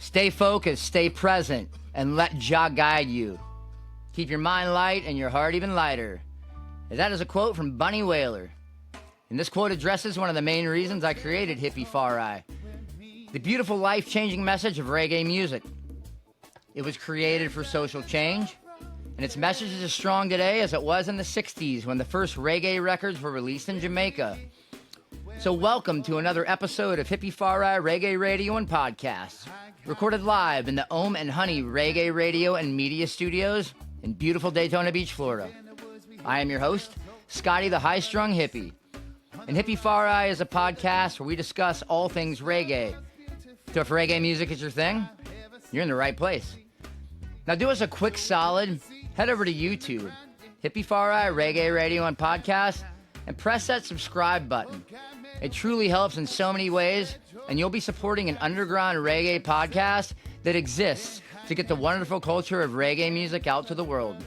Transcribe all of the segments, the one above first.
Stay focused, stay present, and let Jah guide you. Keep your mind light and your heart even lighter. That is a quote from Bunny Wailer. And this quote addresses one of the main reasons I created Hippie-Fari, the beautiful life-changing message of reggae music. It was created for social change, and its message is as strong today as it was in the 60s when the first reggae records were released in Jamaica. So welcome to another episode of Hippie-Fari Reggae Radio and Podcast, recorded live in the Om and Honey Reggae Radio and Media Studios in beautiful Daytona Beach, Florida. I am your host, Scotty the High-Strung Hippie. And Hippie-Fari is a podcast where we discuss all things reggae. So if reggae music is your thing, you're in the right place. Now do us a quick solid, head over to YouTube, Hippie-Fari Reggae Radio and Podcast, and press that subscribe button. It truly helps in so many ways, and you'll be supporting an underground reggae podcast that exists to get the wonderful culture of reggae music out to the world.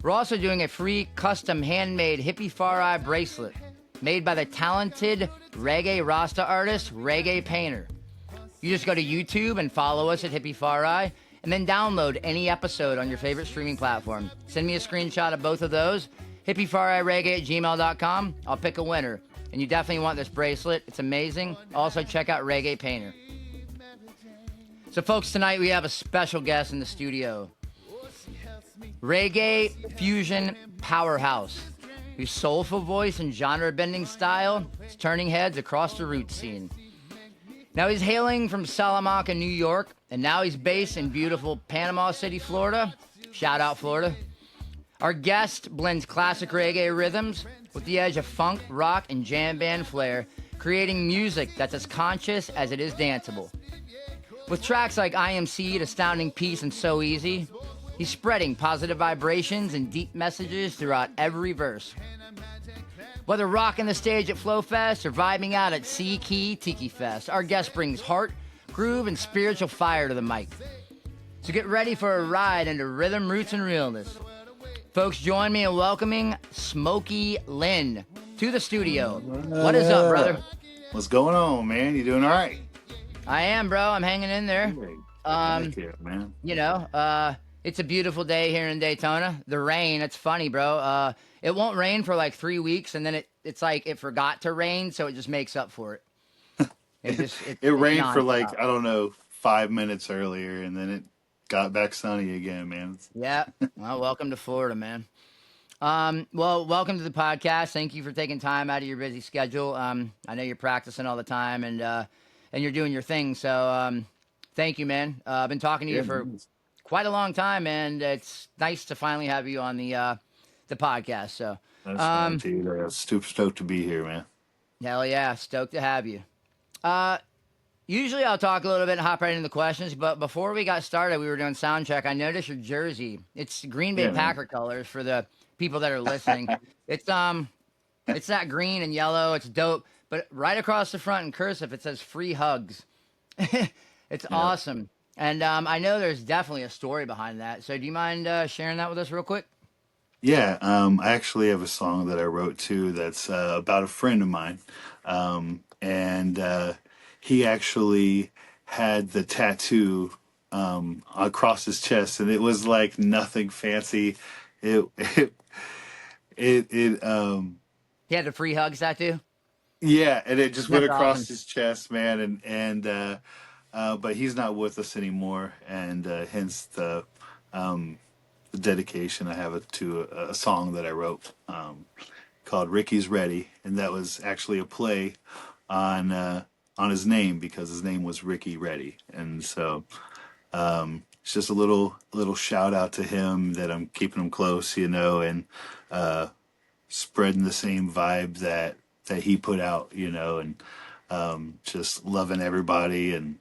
We're also doing a free custom handmade Hippie-Fari bracelet made by the talented reggae Rasta artist, Reggae Painter. You just go to YouTube and follow us at Hippie-Fari, and then download any episode on your favorite streaming platform. Send me a screenshot of both of those, hippiefarreggae@gmail.com. I'll pick a winner. And you definitely want this bracelet. It's amazing. Also, check out Reggae Painter. So, folks, tonight we have a special guest in the studio. Reggae fusion powerhouse, whose soulful voice and genre-bending style is turning heads across the roots scene. Now, he's hailing from Salamanca, New York, and now he's based in beautiful Panama City, Florida. Shout out, Florida. Our guest blends classic reggae rhythms with the edge of funk, rock, and jam band flair, creating music that's as conscious as it is danceable. With tracks like I Am Seed, Astounding Peace, and So Easy, he's spreading positive vibrations and deep messages throughout every verse. Whether rocking the stage at Flow Fest or vibing out at Sea Key Tiki Fest, our guest brings heart, groove, and spiritual fire to the mic. So get ready for a ride into rhythm, roots, and realness. Folks, join me in welcoming Smoky Lynn to the studio. What is up, brother? What's going on, man? You doing all right? I am, bro. I'm hanging in there. Thank you, man. You know, it's a beautiful day here in Daytona. The rain, it's funny, bro. It won't rain for like 3 weeks, and then it's like it forgot to rain, so it just makes up for it. It rained for like, I don't know, 5 minutes earlier, and then it got back sunny again, man. Yeah. Well, welcome to Florida, man. Well, welcome to the podcast. Thank you for taking time out of your busy schedule. I know you're practicing all the time, and you're doing your thing. So, thank you, man. I've been talking to you for quite a long time, and it's nice to finally have you on the podcast. So, That's fine, too. I'm super stoked to be here, man. Hell yeah, stoked to have you. Usually I'll talk a little bit and hop right into the questions, but before we got started, we were doing sound check. I noticed your jersey. It's Green Bay Packer colors for the people that are listening. It's that green and yellow. It's dope. But right across the front in cursive, it says "Free Hugs." It's awesome. And I know there's definitely a story behind that. So do you mind sharing that with us real quick? Yeah, I actually have a song that I wrote too that's about a friend of mine. And he actually had the tattoo across his chest, and it was like nothing fancy. It He had the Free Hugs tattoo? Yeah, and it just went across awesome. his chest, man, and but he's not with us anymore, and hence the dedication I have it to a song that I wrote called "Ricky's Ready," and that was actually a play on his name because his name was Ricky Ready, and so it's just a little shout out to him that I'm keeping him close, you know, and spreading the same vibe that he put out, you know, and just loving everybody and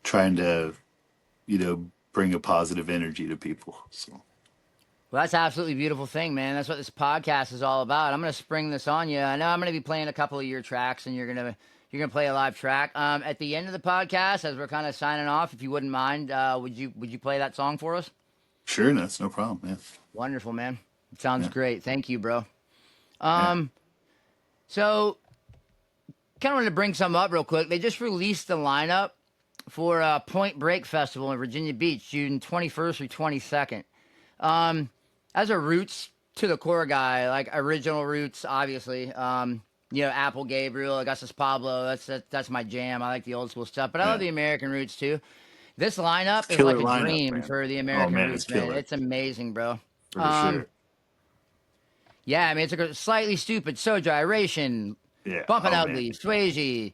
trying to, you know, bring a positive energy to people. So. Well, that's an absolutely beautiful thing, man. That's what this podcast is all about. I'm going to spring this on you. I know I'm going to be playing a couple of your tracks, and you're going to play a live track. At the end of the podcast, as we're kind of signing off, if you wouldn't mind, would you play that song for us? Sure, that's no problem, man. Wonderful, man. It sounds great. Thank you, bro. So kind of wanted to bring some up real quick. They just released the lineup for Point Break Festival in Virginia Beach, June 21st through 22nd. As a roots to the core guy, like original roots, obviously. Apple Gabriel, Augustus Pablo. That's my jam. I like the old school stuff, but I love Yeah. the American roots too. This lineup is Killer like a lineup, dream man. for the Oh American man, it's roots, man. killer It's amazing, bro. for sure. Yeah, I mean, it's a slightly stupid, So Gyration, Yeah. Bumpin' Oh man, Ugly, Swayze,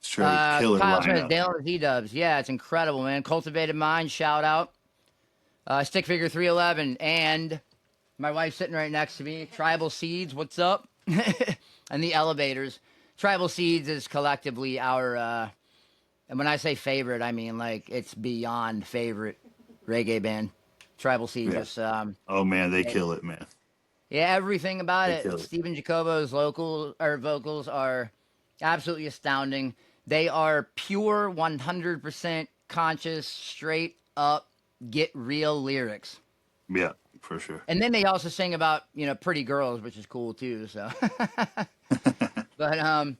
straight killer Kyle Smith, lineup. Dale Z-Dubs. Yeah, it's incredible, man. Cultivated Mind, shout out. Stick Figure 311, and my wife's sitting right next to me. Tribal Seeds, what's up? And the Elevators. Tribal Seeds is collectively our, and when I say favorite, I mean like it's beyond favorite reggae band. Tribal Seeds Yeah. is, Oh man, they kill it, man. yeah, everything about They it. kill it. Stephen Jacobo's vocals are absolutely astounding. They are pure 100% conscious, straight up, get real lyrics. Yeah, for sure. And then they also sing about, pretty girls, which is cool too. So, but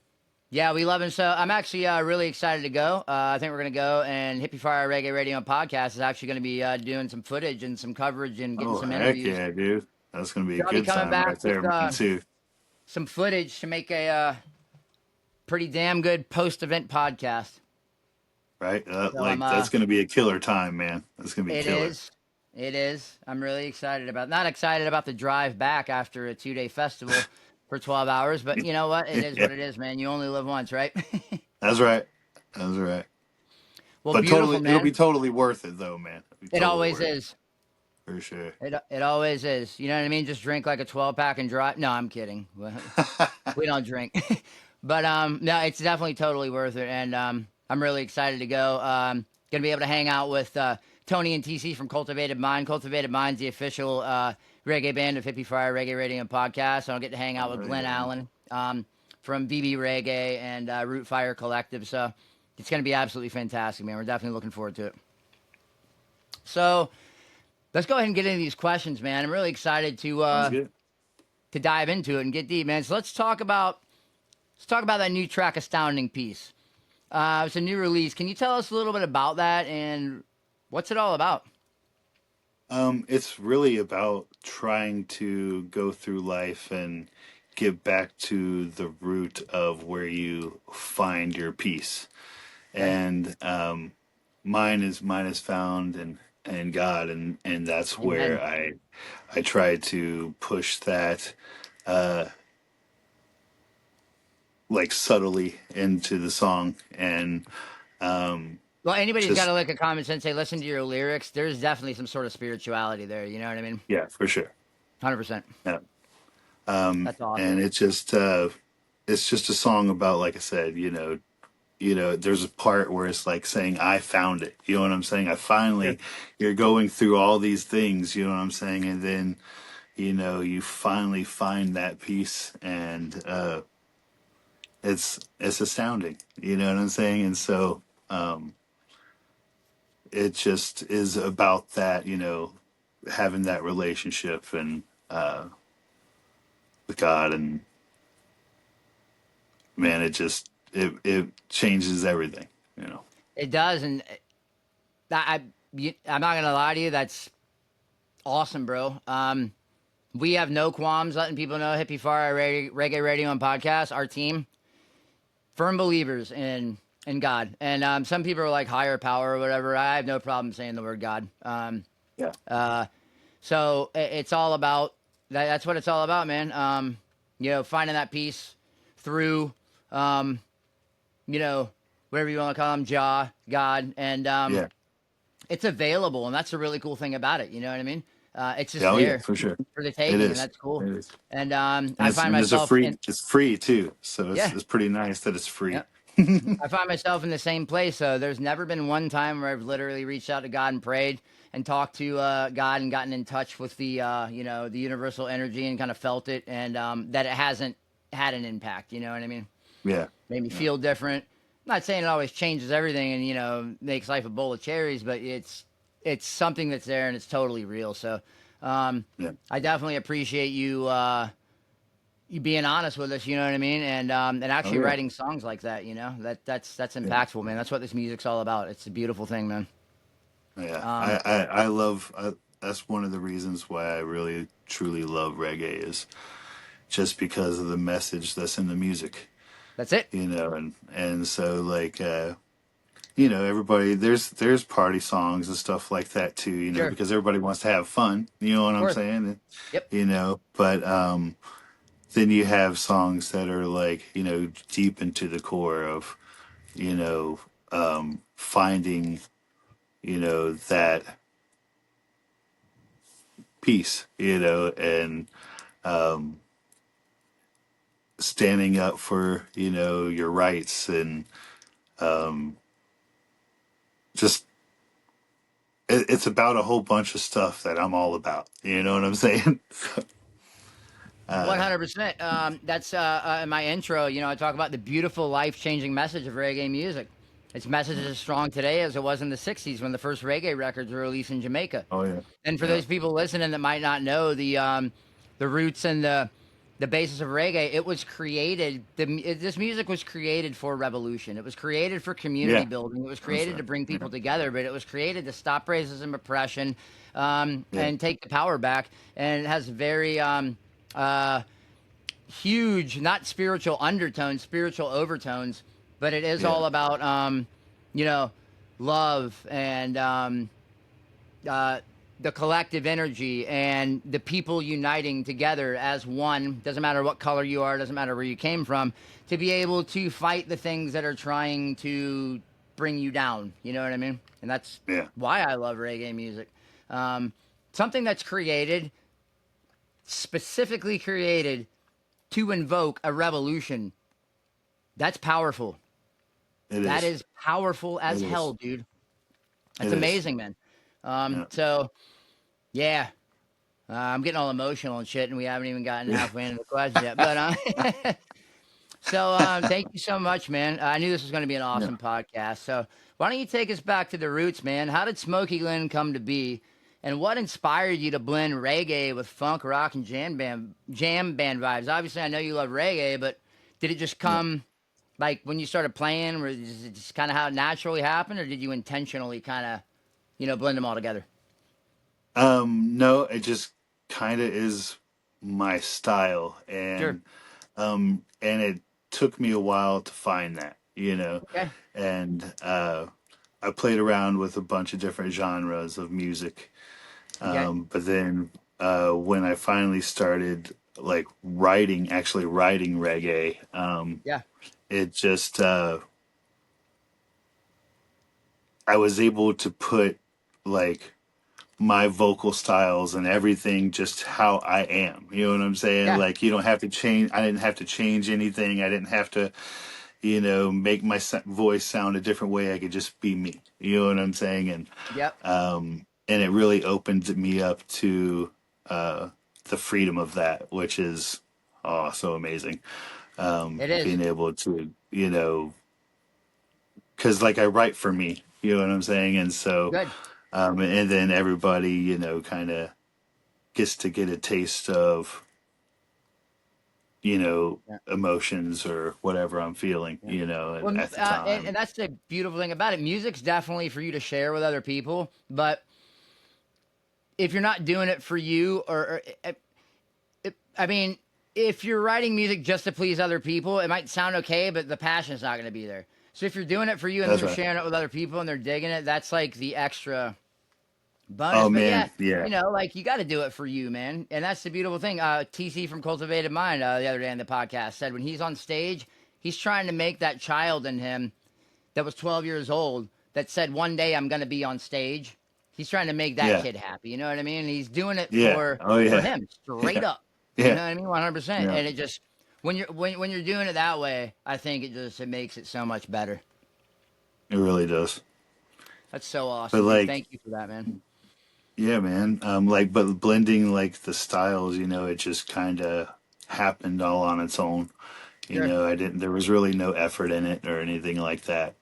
yeah, we love him. So I'm actually really excited to go. I think we're gonna go, and Hippie-Fari Reggae Radio and Podcast is actually gonna be doing some footage and some coverage and getting Oh some heck interviews. yeah, dude. That's gonna be a So I'll be good coming time back right with there, man. Too. some footage to make a pretty damn good post-event podcast. Right? So Like I'm that's gonna be a killer time, man. That's gonna be it killer. is. It is. I'm really excited about. Not excited about the drive back after a 2-day festival for 12 hours, but you know what? It is Yeah, what it is, man. You only live once, right? that's right. That's right. Well, But beautiful, totally, it'll be man. totally worth it, though, man. It'll be It totally always worth it is. for sure. It always is. You know what I mean? Just drink like a 12-pack and drive. No, I'm kidding. We don't drink. But no, it's definitely totally worth it, and I'm really excited to go. Gonna be able to hang out with Tony and TC from Cultivated Mind. Cultivated Mind's the official reggae band of Hippie-Fari Reggae Radio and Podcast. So I'll get to hang out with Oh, Glenn yeah. Allen from BB Reggae and Root Fire Collective. So it's gonna be absolutely fantastic, man. We're definitely looking forward to it. So let's go ahead and get into these questions, man. I'm really excited Sounds good. to dive into it and get deep, man. So let's talk about that new track, Astounding Piece. It's a new release. Can you tell us a little bit about that and what's it all about? It's really about trying to go through life and get back to the root of where you find your peace. Okay. And mine is found in God, and that's Amen. where I try to push that like subtly into the song and Well, anybody's got just to look at common sense, say, listen to your lyrics. There's definitely some sort of spirituality there. You know what I mean? yeah, for sure. 100%. Yeah. That's awesome. And it's just a song about, like I said, there's a part where it's like saying I found it. You know what I'm saying? I Sure. finally, you're going through all these things, you know what I'm saying? And then, you finally find that peace, and it's astounding. You know what I'm saying? And so it just is about that, having that relationship and with God, and man, it changes everything, you know. It does. And I'm not going to lie to you. That's awesome, bro. We have no qualms letting people know Hippie-Fari Reggae Radio and Podcast, our team, firm believers in God. And some people are like higher power or whatever. I have no problem saying the word God. Yeah. So it's all about that's what it's all about, man. Finding that peace through, um, whatever you want to call them, Jah, God, and Yeah. it's available, and that's a really cool thing about it. You know what I mean? It's Yeah, just oh yeah, there for sure. for the It taking, and is. that's cool. It is. And And I find it's a myself free in it's free too. So yeah, it's pretty nice that it's free. yeah. I find myself in the same place. So there's never been one time where I've literally reached out to God and prayed and talked to God and gotten in touch with the the universal energy and kind of felt it, and that it hasn't had an impact. You know what I mean? Yeah. Made me Yeah. feel different. I'm not saying it always changes everything and makes life a bowl of cherries, but it's something that's there and it's totally real. So Yeah. I definitely appreciate you you being honest with us, you know what I mean, and Oh actually yeah, writing songs like that, you know, that's yeah, impactful, man. That's what this music's all about. It's a beautiful thing, man. yeah. Um, I love. That's one of the reasons why I really truly love reggae is just because of the message that's in the music, that's it. you know, and so like you know, everybody there's party songs and stuff like that too, you know, Sure, because everybody wants to have fun, you know what of I'm course. saying? Yep. You know, but then you have songs that are like, you know, deep into the core of, you know, finding, you know, that peace, you know, and standing up for, you know, your rights and just it's about a whole bunch of stuff that I'm all about. You know what I'm saying? 100%. That's in my intro. You know, I talk about the beautiful, life-changing message of reggae music. Its message is as strong today as it was in the '60s when the first reggae records were released in Jamaica. Oh yeah, And for yeah, those people listening that might not know the roots and the basis of reggae, it was created. This music was created for revolution. It was created for community yeah. building. It was That's created right. to bring Yeah, people together. But it was created to stop racism, oppression, yeah, and take the power back. And it has very uh, huge, not spiritual undertones, spiritual overtones. But it is yeah, all about you know, love and uh, the collective energy and the people uniting together as one. Doesn't matter what color you are, doesn't matter where you came from, to be able to fight the things that are trying to bring you down. You know what I mean? And that's yeah. why I love reggae music. Um, Something that's created, specifically created to invoke a revolution. That's powerful. It That is. is powerful as It hell, is. dude. It That's is. amazing, man. Yeah, So yeah, I'm getting all emotional and shit, and we haven't even gotten yeah, halfway into the questions yet. But so thank you so much, man. I knew this was going to be an yeah. awesome podcast. So why don't you take us back to the roots, man? How did Smoky Lynn come to be, and what inspired you to blend reggae with funk, rock, and jam band vibes? Obviously, I know you love reggae, but did it just Yeah. come like when you started playing? Or is it just kind of how it naturally happened, or did you intentionally kind of blend them all together? No, it just kind of is my style, Sure. and it took me a while to find that, you know, Okay. and I played around with a bunch of different genres of music, Okay. but then when I finally started like writing, actually writing reggae, Yeah. it just I was able to put like my vocal styles and everything just how I am. You know what I'm saying? Yeah. Like you don't have to change. I didn't have to change anything. I didn't have to, you know, make my voice sound a different way. I could just be me. You know what I'm saying? Yep. And it really opened me up to the freedom of that, which is oh so amazing. It is. Being able to, you know, because like I write for me. You know what I'm saying? And so, Good. and then everybody, you know, kind of gets to get a taste of, you know, Yeah. emotions or whatever I'm feeling, Yeah. you know, Well, at the and time. that's the beautiful thing about it. Music's definitely for you to share with other people, but if you're not doing it for you, I mean, if you're writing music just to please other people, it might sound okay, but the passion's not going to be there. So if you're doing it for you and then That's you're right. sharing it with other people and they're digging it, that's like the extra bonus. Oh But yeah, man, yeah, like you got to do it for you, man. And that's the beautiful thing. TC from Cultivated Mind the other day in the podcast said when he's on stage, he's trying to make that child in him that was 12 years old that said one day I'm going to be on stage. He's trying to make that yeah, kid happy. You know what I mean? He's doing it yeah. Oh for yeah, him, straight yeah, up. You yeah, know what I mean? 100%. yeah. And it just when you're doing it that way, I think it makes it so much better. It really does. That's so But awesome, dude. like, Thank you for that, man. yeah, man. Like, but blending like the styles, you know, it just kind of happened all on its own. You Sure. know, I didn't. There was really no effort in it or anything like that.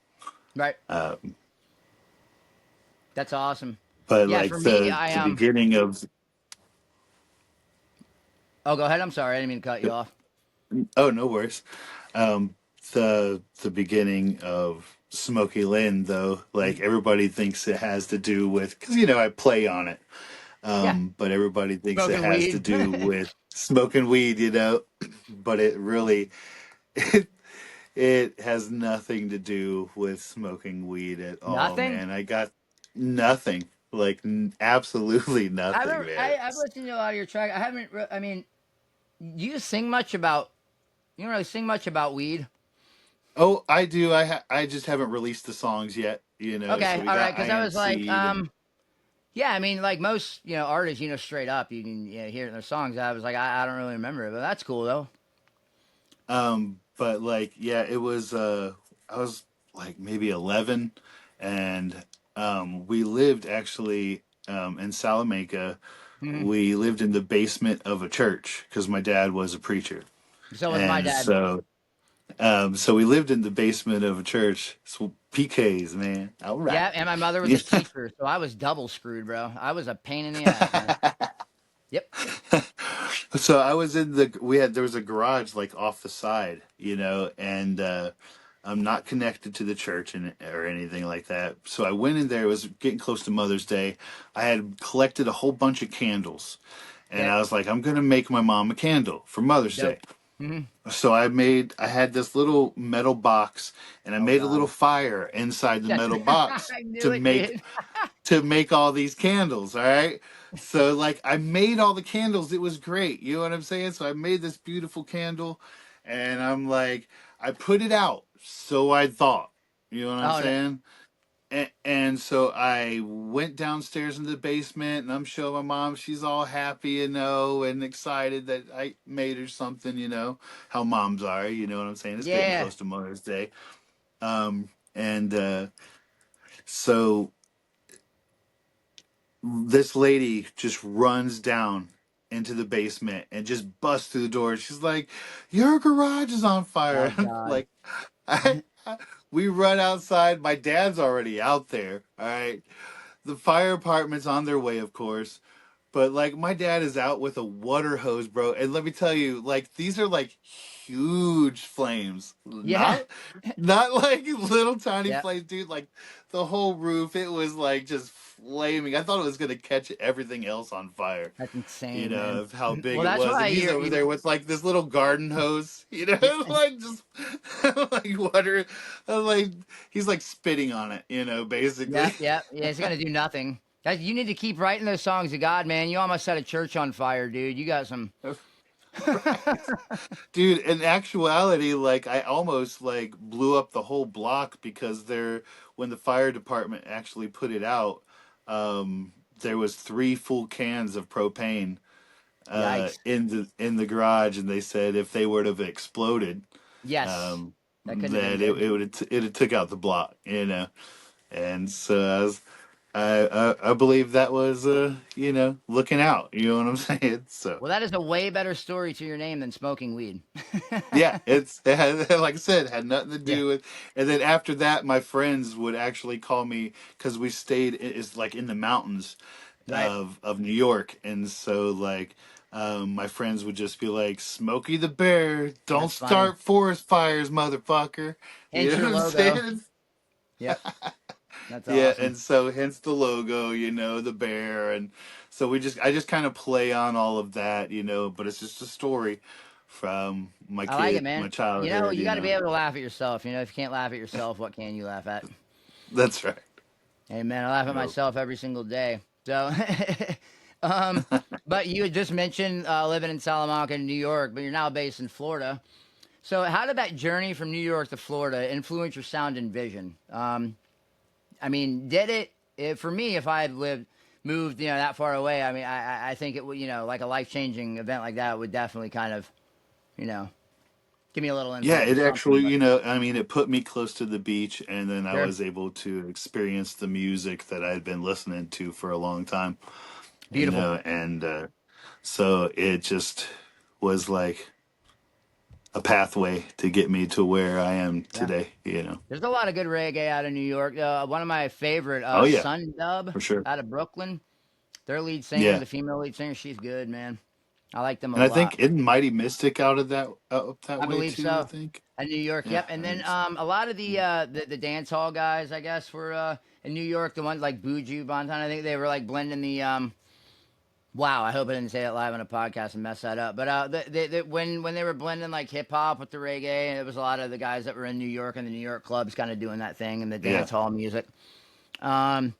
Right. Uh, That's awesome. but Yeah, like for me, the beginning of oh, go ahead. I'm sorry. I didn't mean to cut you off. Oh, no worries. Um, the beginning of Smoky Lynn, though, like everybody thinks it has to do with because I play on it, Yeah, but everybody thinks it smoking has to weed. do with smoking weed, but it really it, it has nothing to do with smoking weed at all, Nothing. man. I got nothing, like absolutely nothing, man. I've listened to a lot of your track. I haven't. I mean, do you sing much about? You don't really sing much about weed. Oh, I do. I just haven't released the songs yet, So Okay, we all right. got Because I was like, IMC and yeah. I mean, like most, artists, straight up, you can hear it in their songs. I was like, I don't really remember it, but that's cool though. but like yeah, it was I was like maybe 11 and we lived actually in Salamanca. Hmm. We lived in the basement of a church because my dad was a preacher. So was my And dad. so we lived in the basement of a church. So PKs, man. All right. Yeah, and my mother was Yeah. a teacher, so I was double screwed, bro. I was a pain in the ass, man. Yep. So I was in the we had there was a garage like off the side, and I'm not connected to the church or anything like that. So I went in there. It was getting close to Mother's Day. I had collected a whole bunch of candles, and Okay. I was like, I'm gonna make my mom a candle for Mother's Day. Dope. Hmm. So I had this little metal box, and I Oh made a little God. fire inside the metal box I knew to it, make dude. all these candles. All right. So like I made all the candles. It was great. You know what I'm saying? So I made this beautiful candle, and I'm like, I put it out. So I thought. You know what I'm Oh no. saying? And so I went downstairs in the basement, and I'm showing my mom. She's all happy, and excited that I made her something. How moms are. You know what I'm saying? It's getting Yeah. close to Mother's Day. And so this lady just runs down into the basement and just busts through the door. She's like, "Your garage is on fire!" Oh I'm God. like, I, we run outside. My dad's already out there. All right, the fire department's on their way, of course. But like my dad is out with a water hose, bro. And let me tell you, like these are like huge flames. Yeah. Not like little tiny Yeah. flames, dude. Like the whole roof, it was like just flaming. I thought it was gonna catch everything else on fire, That's insane, man. of how big Well, it that's was. why And he's you're. over there with like this little garden hose, Yeah. like just like water, like he's like spitting on it, Yeah. basically. Yeah. Yeah. It's gonna do nothing. You need to keep writing those songs of God, man. You almost set a church on fire, dude. You got some. Right. Dude, in actuality, like I almost like blew up the whole block because when the fire department actually put it out, there was 3 full cans of propane Yikes. in the garage, and they said if they would have exploded, Yes. That couldn't have been that good. it had took out the block, and so I believe that was looking out, you know what I'm saying? So Well, that is a way better story to your name than smoking weed. yeah, it had, like I said, had nothing to Yeah. do with. And then after that, my friends would actually call me because we stayed is like in the mountains Right. of New York, and so like my friends would just be like, "Smokey the Bear, don't That's funny. start forest fires, motherfucker." You Hence know your what I'm logo. saying? Yep. That's Yeah, awesome. and so hence the logo, the bear, and so I just kind of play on all of that, but it's just a story from I like it, my man. childhood, You got to be able to laugh at yourself. If you can't laugh at yourself, what can you laugh at? That's right. Hey, man, I laugh at Nope. myself every single day. So, um, but you had just mentioned living in Salamanca, New York, but you're now based in Florida. So, how did that journey from New York to Florida influence your sound and vision? I mean, did for me, if I had moved, that far away, I mean, I think it would, like a life changing event like that would definitely kind of, you know, give me a little Yeah, insight it to something. actually, But I mean, it put me close to the beach, and then I sure, was able to experience the music that I had been listening to for a long time, beautiful. and so it just was like a pathway to get me to where I am Yeah, today. there's a lot of good reggae out of New York. One of my favorite, Oh yeah, Sun Dub for sure. out of Brooklyn. Their lead singer, Yeah. the female lead singer, she's good, man. I like them a And I lot. think isn't Mighty Mystic out of that up that I way believe too. I so. think. In New York, Yeah, yep. And I then think so. a lot of the dance hall guys, I guess, were in New York. The ones like Buju Banton, I think they were like blending the wow, I hope I didn't say that live on a podcast and mess that up. But when they were blending like hip hop with the reggae, and it was a lot of the guys that were in New York and the New York clubs kind of doing that thing and the Yeah, dance hall music. Um,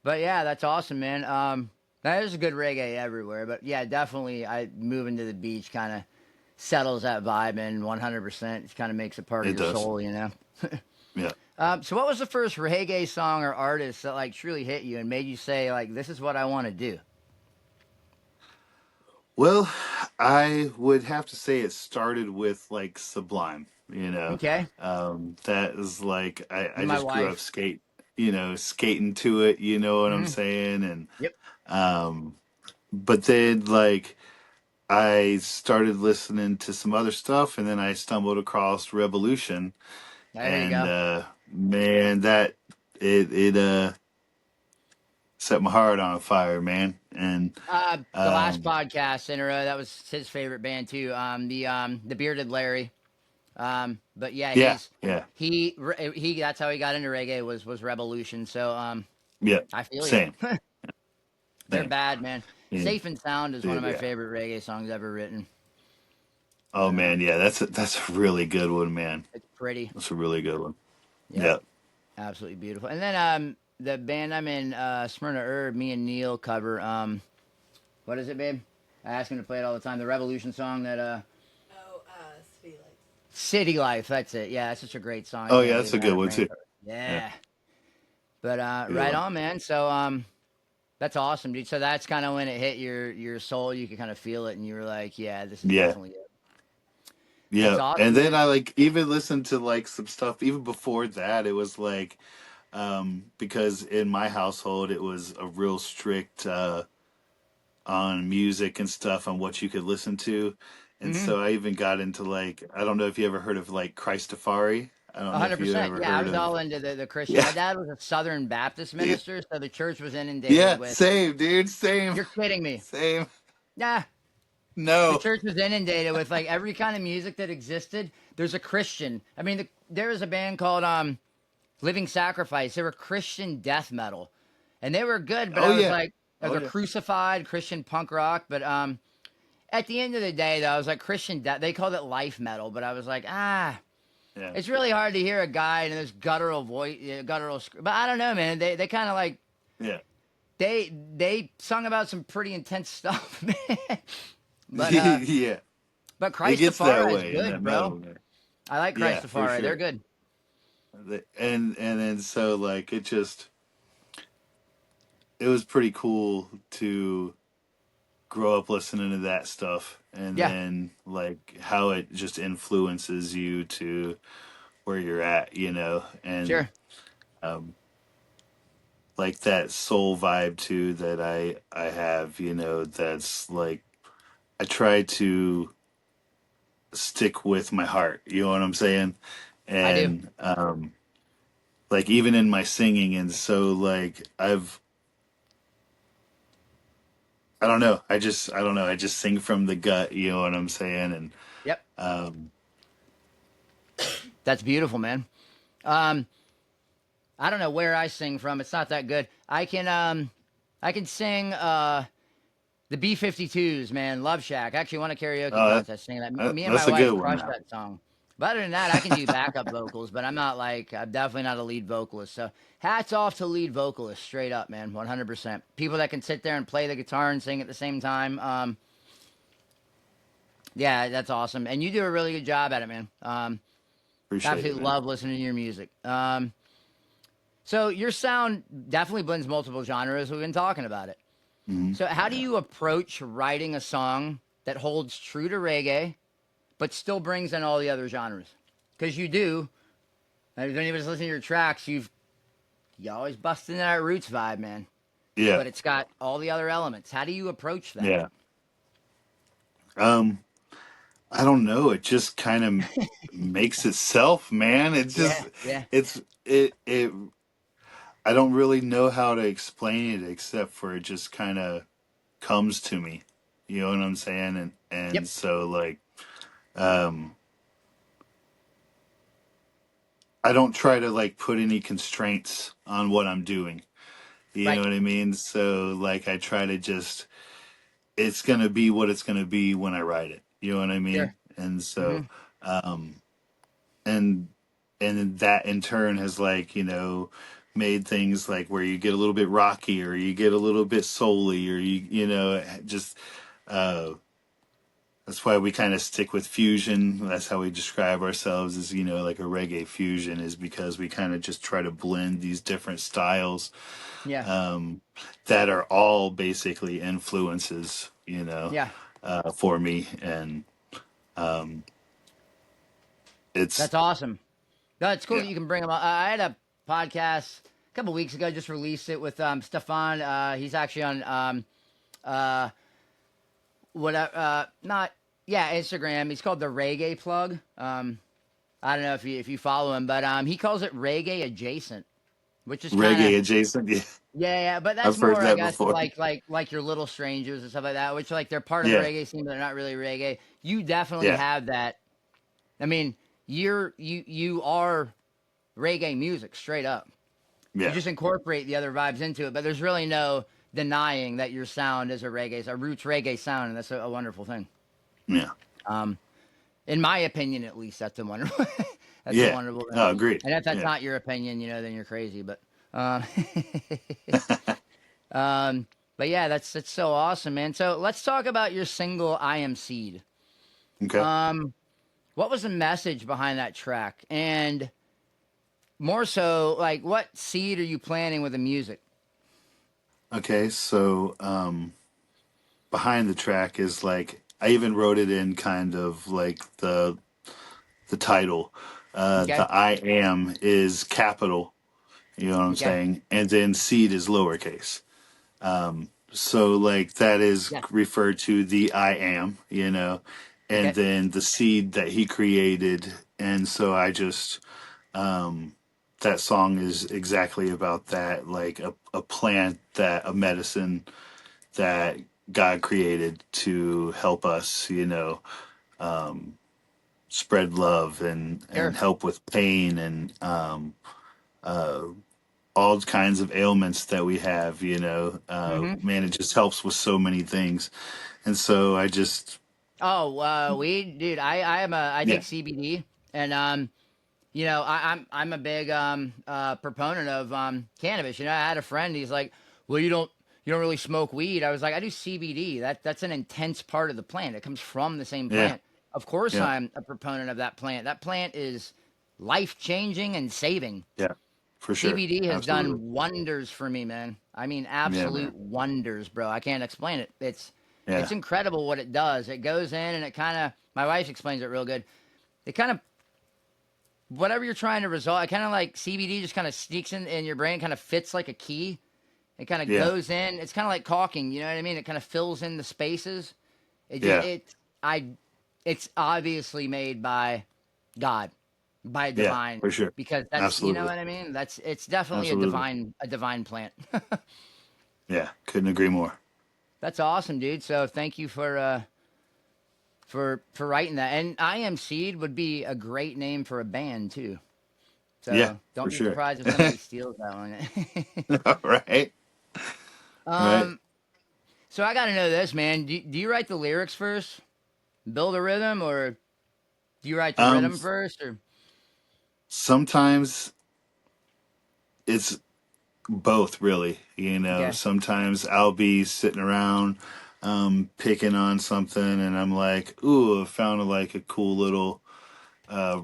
but yeah, that's awesome, man. There's a good reggae everywhere. But yeah, definitely, I moving to the beach kind of settles that vibe in 100%. It kind of makes it part of it your does. soul, you know. Yeah. So what was the first reggae song or artist that like truly hit you and made you say like, this is what I want to do? Well, I would have to say it started with like Sublime, you know. Okay, That is like I my just grew up wife. skating to it, you know what I'm Hmm. saying? And Yep. um but then like I started listening to some other stuff and then I stumbled across Revolution There you and go. man that it set my heart on fire, man. And The last um podcast in a row, that was his favorite band too. The bearded Larry. But yeah, yeah, yeah, he that's how he got into reggae was Revolution. So yeah. I feel you. Same, They're same. bad, man. Yeah, Safe and Sound is one of my yeah. favorite reggae songs ever written. Oh But man, yeah, that's a really good one, man. it's pretty. That's a really good one. Yep, Yeah. absolutely beautiful. And then the band I'm in, Smyrna Herb, me and Neil cover what is it, babe? I ask him to play it all the time. The Revolution song that Oh, City Lights. City Life, that's it. Yeah, that's such a great song. I Oh can't yeah, believe that's a I had good a one brain too. fart. Yeah, Yeah. But good right one. on, man. So that's awesome, dude. So that's kind of when it hit your soul. You could kind of feel it, and you were like, "Yeah, this is Yeah, definitely it." That's yeah. awesome, And then man. I like even listened to like some stuff even before that. It was like because in my household it was a real strict on music and stuff on what you could listen to. And Mm-hmm. so I even got into like I don't know if you ever heard of like Christopher. I don't know if you 100%. ever Yeah, I heard was of all into the Christian. yeah. My dad was a Southern Baptist minister, so the church was inundated Yeah, with. same, dude, same. You're kidding me? Same. Nah, the No. church was inundated with like every kind of music that existed. There's a Christian. I mean, there was a band called Living Sacrifice. They were Christian death metal, and they were good. But Oh I was yeah. like, as Oh a yeah. crucified Christian punk rock. But at the end of the day, though, I was like Christian death. They called it life metal, but I was like, Yeah. it's really hard to hear a guy in this guttural voice, But I don't know, man. They kind of like Yeah. they sung about some pretty intense stuff, man. But Yeah. It gets that Christafari is way in good, that bro. metal, man. I like Yeah, for Christafari. They're sure. good. And then so like it was pretty cool to grow up listening to that stuff and Yeah, then like how it just influences you to where you're at, you know, and sure. um like that soul vibe too that I have, you know, that's like I try to stick with my heart, you know what I'm saying? I do. And like even in my singing and so like I don't know. I don't know. I just sing from the gut, you know what I'm saying? And Yep, um that's beautiful, man. Um, I don't know where I sing from. It's not that good. I can sing the B-52s, man. Love Shack. I actually won a karaoke uh, contest singing that. Me and my that's a wife good one crushed now. that song. But other than that, I can do backup vocals, but I'm definitely not a lead vocalist. So hats off to lead vocalists, straight up, man, 100%. People that can sit there and play the guitar and sing at the same time. Yeah, that's awesome, and you do a really good job at it, man. Appreciate it, Absolutely man. love listening to your music. So your sound definitely blends multiple genres. We've been talking about it. Hmm. So how do Yeah. you approach writing a song that holds true to reggae, but still brings in all the other genres? Because you do. And if anybody's listening to your tracks, you always bust into that roots vibe, man. Yeah. But it's got all the other elements. How do you approach that? Yeah. Um I don't know. It just kind of makes itself, man. It's Yeah, just yeah. it I don't really know how to explain it except for it just kind of comes to me, You know what I'm saying? And Yep. so like um I don't try to like put any constraints on what I'm doing. You know Right. what I mean? So like I try to just it's gonna be what it's gonna be when I write it. You know what I mean? Sure. And Hmm. so um and that in turn has like, made things like where you get a little bit rocky or you get a little bit souly or just uh that's why we kind of stick with fusion. That's how we describe ourselves as, like a reggae fusion is because we kind of just try to blend these different styles Yeah. um, that are all basically influences, Yeah. for me. And um, it's, That's awesome. No, it's cool that yeah, you can bring them up. I had a podcast a couple weeks ago, just released it with Stefan. He's actually on uh, not yeah, Instagram. He's called the Reggae Plug. I don't know if you follow him, but he calls it Reggae Adjacent, which is kind of reggae adjacent. Yeah, yeah, but that's I've heard more, I that guess, of before. like your Little Strangers and stuff like that, which like they're part of the Yeah, reggae scene, but they're not really reggae. You definitely yeah, have that. I mean, you are reggae music straight up. You yeah, just incorporate the other vibes into it, but there's really no denying that your sound is a roots reggae sound, and that's a wonderful thing. yeah, Um, in my opinion, at least, that's a wonderful, that's a yeah. wonderful thing. Oh, agreed. And if that's Yeah. not your opinion, then you're crazy. Um, um, but yeah, that's so awesome, man. So let's talk about your single "I Am Seed." Okay. Um, what was the message behind that track, and more so, like, what seed are you planting with the music? Okay. So, behind the track is like, I even wrote it in kind of like the title. Okay, The I am is capital, you know what I'm okay, saying? And then seed is lowercase. So like that is yeah, referred to the I am, and okay, then the seed that he created. And so I just, that song is exactly about that, like a plant that a medicine that God created to help us, spread love and sure, help with pain and all kinds of ailments that we have. mm-hmm. Man, it just helps with so many things. And so I just, Oh, weed, dude. I yeah, take CBD, and I'm a big proponent of cannabis. I had a friend. He's like, well, you don't really smoke weed. I was like, I do CBD. That's an intense part of the plant. It comes from the same yeah, plant. Of course, yeah, I'm a proponent of that plant. That plant is life changing and saving. yeah, for sure, CBD has absolutely, done wonders for me, man. I mean, yeah, man, absolute wonders, bro. I can't explain it. It's yeah, incredible what it does. It goes in and it kind of, my wife explains it real good. It kind of, whatever you're trying to resolve, it kind of like CBD just kind of sneaks in your brain, kind of fits like a key. It kind of yeah, goes in. It's kind of like caulking, you know what I mean? It kind of fills in the spaces. It just, yeah, it, I, it's obviously made by God, by yeah, divine, for sure, because that's, you know absolutely, what I mean? It's definitely absolutely, a divine plant. yeah, couldn't agree more. That's awesome, dude. So thank you for writing that. And I Am Seed would be a great name for a band too. Yeah, So don't for be sure. surprised if somebody steals that one. All right, right. um, so I got to know this, man. Do you write the lyrics first, build a rhythm, or do you write the Um, rhythm first? Or sometimes it's both, really. okay, Sometimes I'll be sitting around, picking on something, and I'm like, "Ooh, I found like a cool little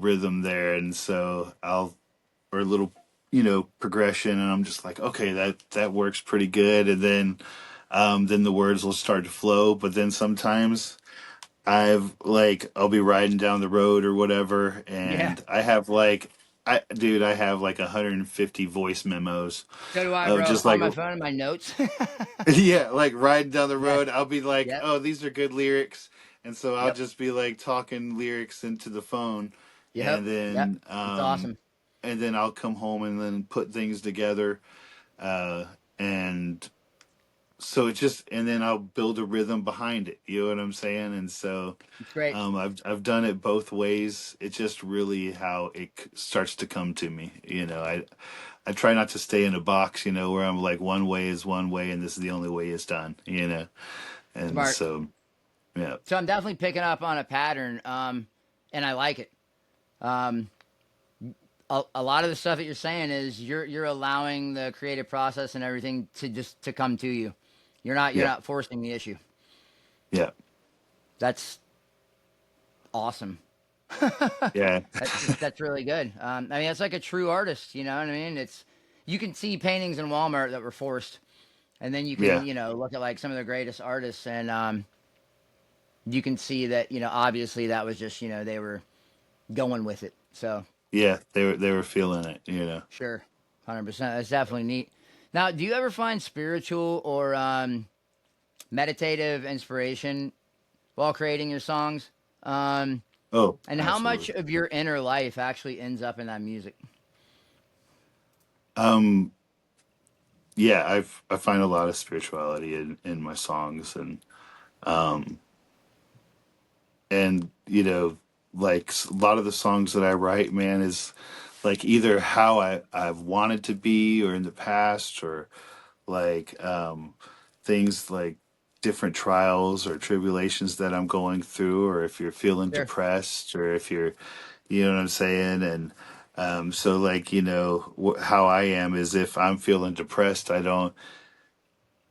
rhythm there," and so I'll or a little, progression, and I'm just like, "Okay, that works pretty good," and then the words will start to flow. But then sometimes I'll be riding down the road or whatever, yeah. and I have like 150 voice memos So do I, of bro. just On like my phone in my notes. yeah, like riding down the Yes. road, I'll be like, Yep. oh, these are good lyrics, and so I'll Yep. just be like talking lyrics into the phone, Yep. and Yep. then It's um, awesome. and then I'll come home and then put things together, uh, and so it just, and then I'll build a rhythm behind it. You know what I'm saying? And so It's great. I've done it both ways. It's just really how it starts to come to me. I try not to stay in a box. Where I'm like one way is one way, and this is the only way it's done. And Smart. so yeah, So I'm definitely picking up on a pattern, and I like it. Um, a lot of the stuff that you're saying is you're allowing the creative process and everything to just to come to you. You're yeah, not forcing the issue. yeah, That's awesome. yeah, That's really good. I mean, it's like a true artist. You know what I mean? It's you can see paintings in Walmart that were forced, and then you can yeah, look at like some of the greatest artists, and you can see that obviously that was just they were going with it. So yeah. They were feeling it. sure, 100%. That's definitely neat. Now, do you ever find spiritual or meditative inspiration while creating your songs? Um, Oh, and how much absolutely. of your inner life actually ends up in that music? Um, yeah, I find a lot of spirituality in my songs, um, and like a lot of the songs that I write, man, is like either how I've wanted to be, or in the past, or like things like different trials or tribulations that I'm going through, or if you're feeling Sure. depressed, or if you're, you know what I'm saying, and so like how I am is if I'm feeling depressed, I don't.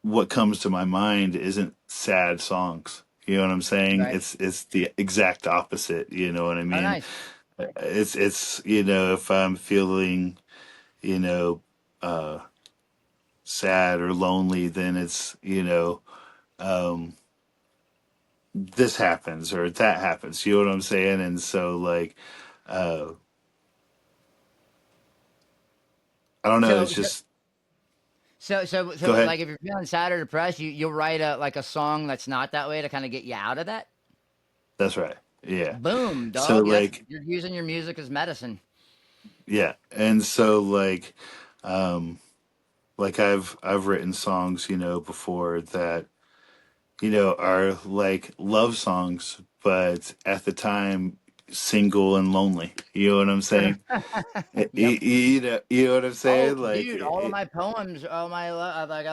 What comes to my mind isn't sad songs. You know what I'm saying? Right. It's the exact opposite. You know what I Oh, mean? nice. It's if I'm feeling you know uh sad or lonely, then it's um this happens or that happens. You know what I'm saying? And so like uh I don't know. So, It's so, just so, go ahead. like, if you're feeling sad or depressed, you'll write a song that's not that way to kind of get you out of that. That's right. Yeah. Boom, So dog. That's like you're using your music as medicine. yeah, and so um like I've written songs before that are like love songs, but at the time single and lonely. You know what I'm Sure. saying? You, Yep. you know what I'm Oh, saying? Like dude, all of my poems, like I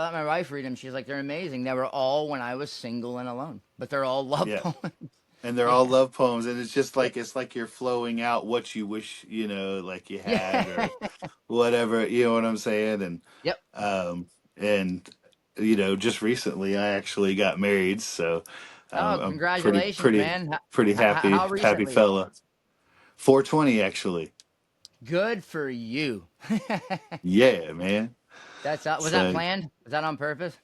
let my wife read them. She's like, they're amazing. They were all when I was single and alone, but they're all love yeah, poems. and they're all Yeah. love poems, and it's just Yep. like you're flowing out what you wish like you had Yeah. or whatever. You know what I'm saying? Yep. Um, and just recently I actually got married, so Oh, I'm congratulations, man. pretty How happy recently? fella. 420 actually. Good for you. Yeah, man. Was that So planned? Was that on purpose?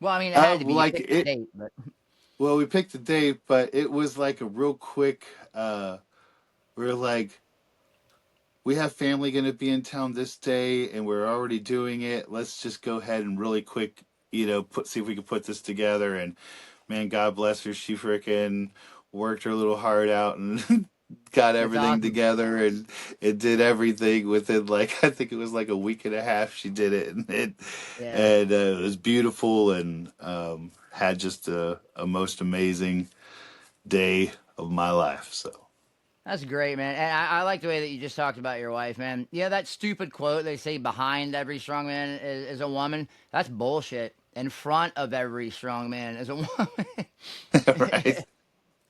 Well, I mean, it had to be. You like picked the it. date, but Well, we picked a date, but it was like a real quick. We are like, we have family going to be in town this day, and we're already doing it. Let's just go ahead and really quick, put see if we can put this together. And man, God bless her. She freaking worked her little heart out and got that's everything awesome. together, and it did everything within like I think it was like a week and a half. She did it, Yeah. it was beautiful, and had just a most amazing day of my life. So That's great, man. And I like the way that you just talked about your wife, man. Yeah, that stupid quote they say behind every strong man is a woman. That's bullshit. In front of every strong man is a woman. right,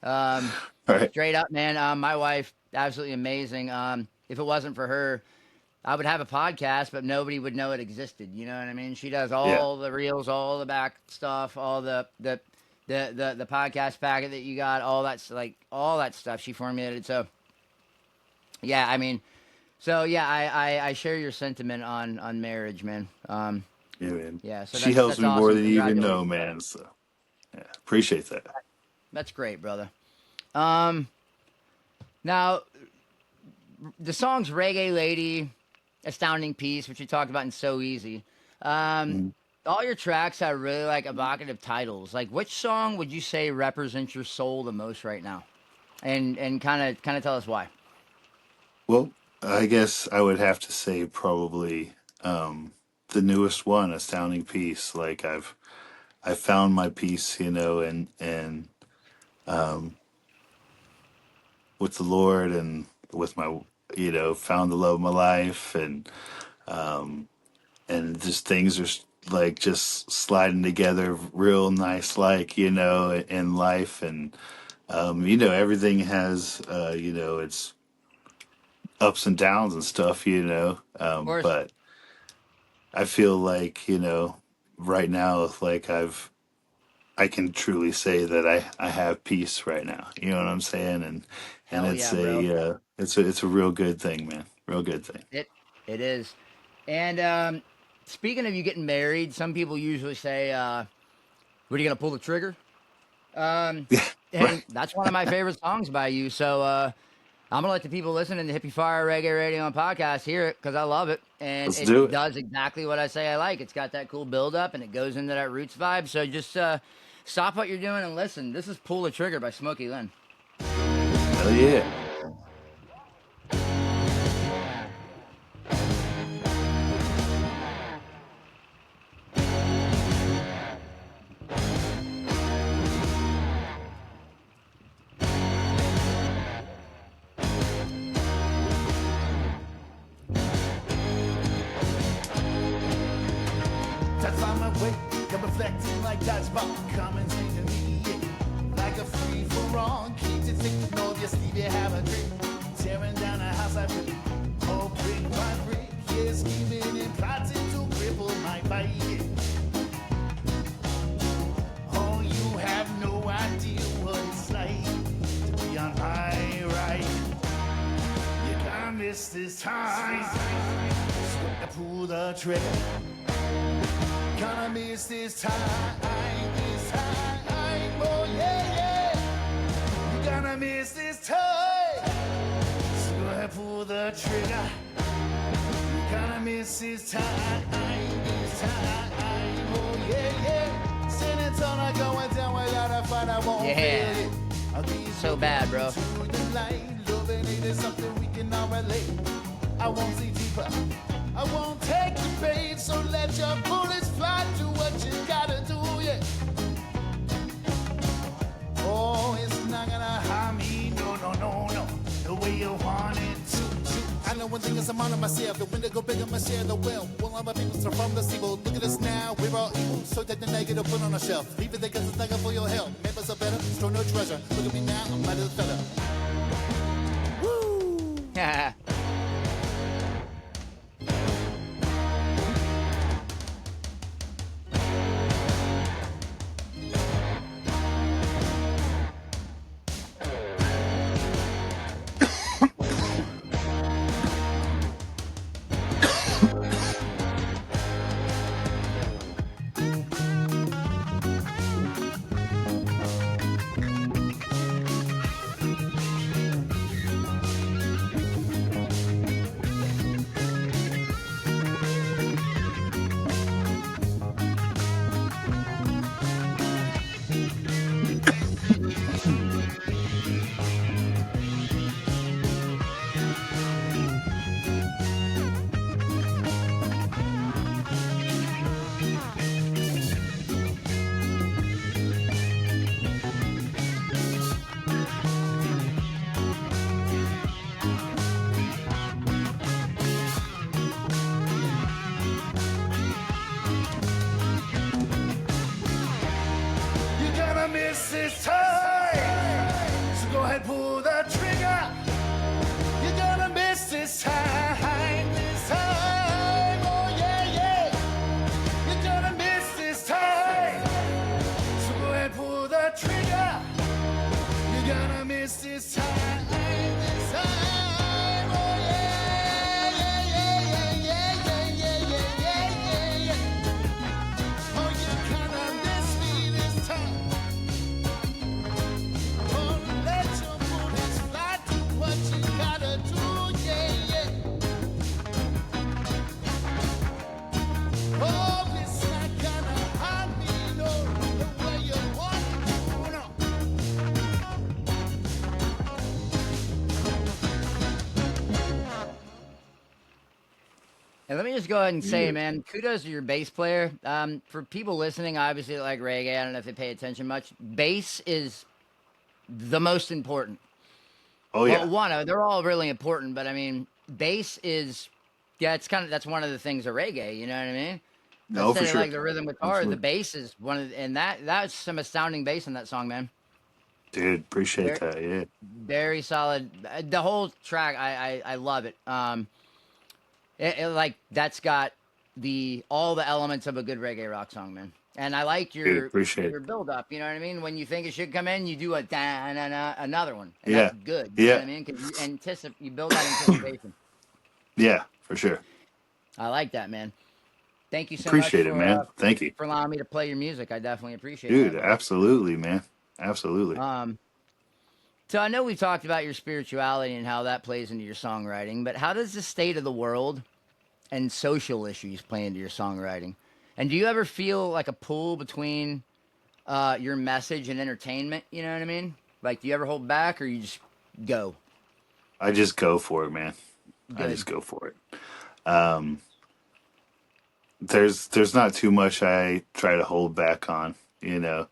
um, right, straight up, man. My wife, absolutely amazing. If it wasn't for her, I would have a podcast, but nobody would know it existed. You know what I mean? She does yeah, all the reels, all the back stuff, all the podcast packet that you got, all that's like all that stuff she formulated. So yeah, I mean, so yeah, I share your sentiment on marriage, man. yeah, man. Yeah, so She helps that's me more awesome. than you even Congratulations. know, man. So yeah, appreciate that. That's great, brother. Um, now the songs "Reggae Lady," "Astounding Peace," which we talked about in "So Easy." Um, Mhm. all your tracks have really like evocative titles. Like, which song would you say represents your soul the most right now? And kind of tell us why. Well, I guess I would have to say probably the newest one, "Astounding Piece." Like I found my peace, you know, and um, with the Lord and with my, you know, found the love of my life, and just things are like just sliding together real nice, like, you know, in life. And you know, everything has you know, it's ups and downs and stuff, you know, Of course. but I feel like, you know, right now, like I can truly say that I have peace right now. You know what I'm saying? And Hell yeah, bro. it's a real good thing, man. Real good thing. It it is. And speaking of you getting married, some people usually say, "What are you gonna pull the trigger?" Um, Yeah, and right. that's one of my favorite songs by you. So I'm gonna let the people listening to Hippie-Fari Reggae Radio and podcast hear it because I love it, and Let's do it it. does exactly what I say I like. It's got that cool build up, and it goes into that roots vibe. So just stop what you're doing and listen. This is "Pull the Trigger" by Smoky Lynn. Hell yeah. That's on my way, I'm reflecting like dodgeball, coming to me, yeah. Like a free for all, keep it thinking of your sleeve, you have a drink. Tearing down a house I built, oh, brick by brick, yeah, scheming and plotting to cripple my bike, yeah. Oh, you have no idea what it's like to be on my right. You're gonna miss this time, so I pull the trigger. Gonna miss this time, oh yeah, yeah. You're gonna miss this time, so go ahead, pull the trigger. You're gonna miss this time, oh yeah, yeah. San Antonio going down, we gotta find out won't Yeah. feel it. I'll be So bad, bro. to the light, loving it is something we can all relate. I won't see deeper, I won't take the bait, so let your bullets fly, do what you gotta do, yeah. Oh, it's not gonna harm me, no, no, no, no, the way you want it to. I know one thing is I'm on myself, the window go big on my share the will. Well, all my people are from the evil. Look at us now, we're all evil. So take the negative, put on a shelf. Leave it there cause it's not good for your health. Members are better, store no treasure. Look at me now, I'm light as a feather. Woo! Yeah. And let me just go ahead and say, Yeah. man, kudos to your bass player. For people listening, obviously like reggae, I don't know if they pay attention much. Bass is the most important. Oh Well, yeah. one, they're all really important, but I mean, bass is, yeah, it's kind of that's one of the things of reggae. You know what I mean? Let's No, for say sure. like the rhythm guitar, the Absolutely. bass is one of, and that's some astounding bass in that song, man. Dude, appreciate Very, that. Yeah. very solid. The whole track, I love it. Like that's got the all the elements of a good reggae rock song, man. And I like Dude, your appreciate it. your build up. You know what I mean? When you think it should come in, you do a da na na another one, and that's Yeah. good. You know what Yeah. I mean? Because you build that anticipation. Yeah, for sure. I like that, man. Thank you so much Appreciate it, man. Thank you. for allowing me to play your music. I definitely appreciate Dude, that, brother. absolutely, man. Absolutely. Um, so I know we've talked about your spirituality and how that plays into your songwriting, but how does the state of the world and social issues play into your songwriting? And do you ever feel like a pull between your message and entertainment? You know what I mean? Like, do you ever hold back, or you just go? I just go for it, man. I Good. just go for it. Um, there's not too much I try to hold back on, you know.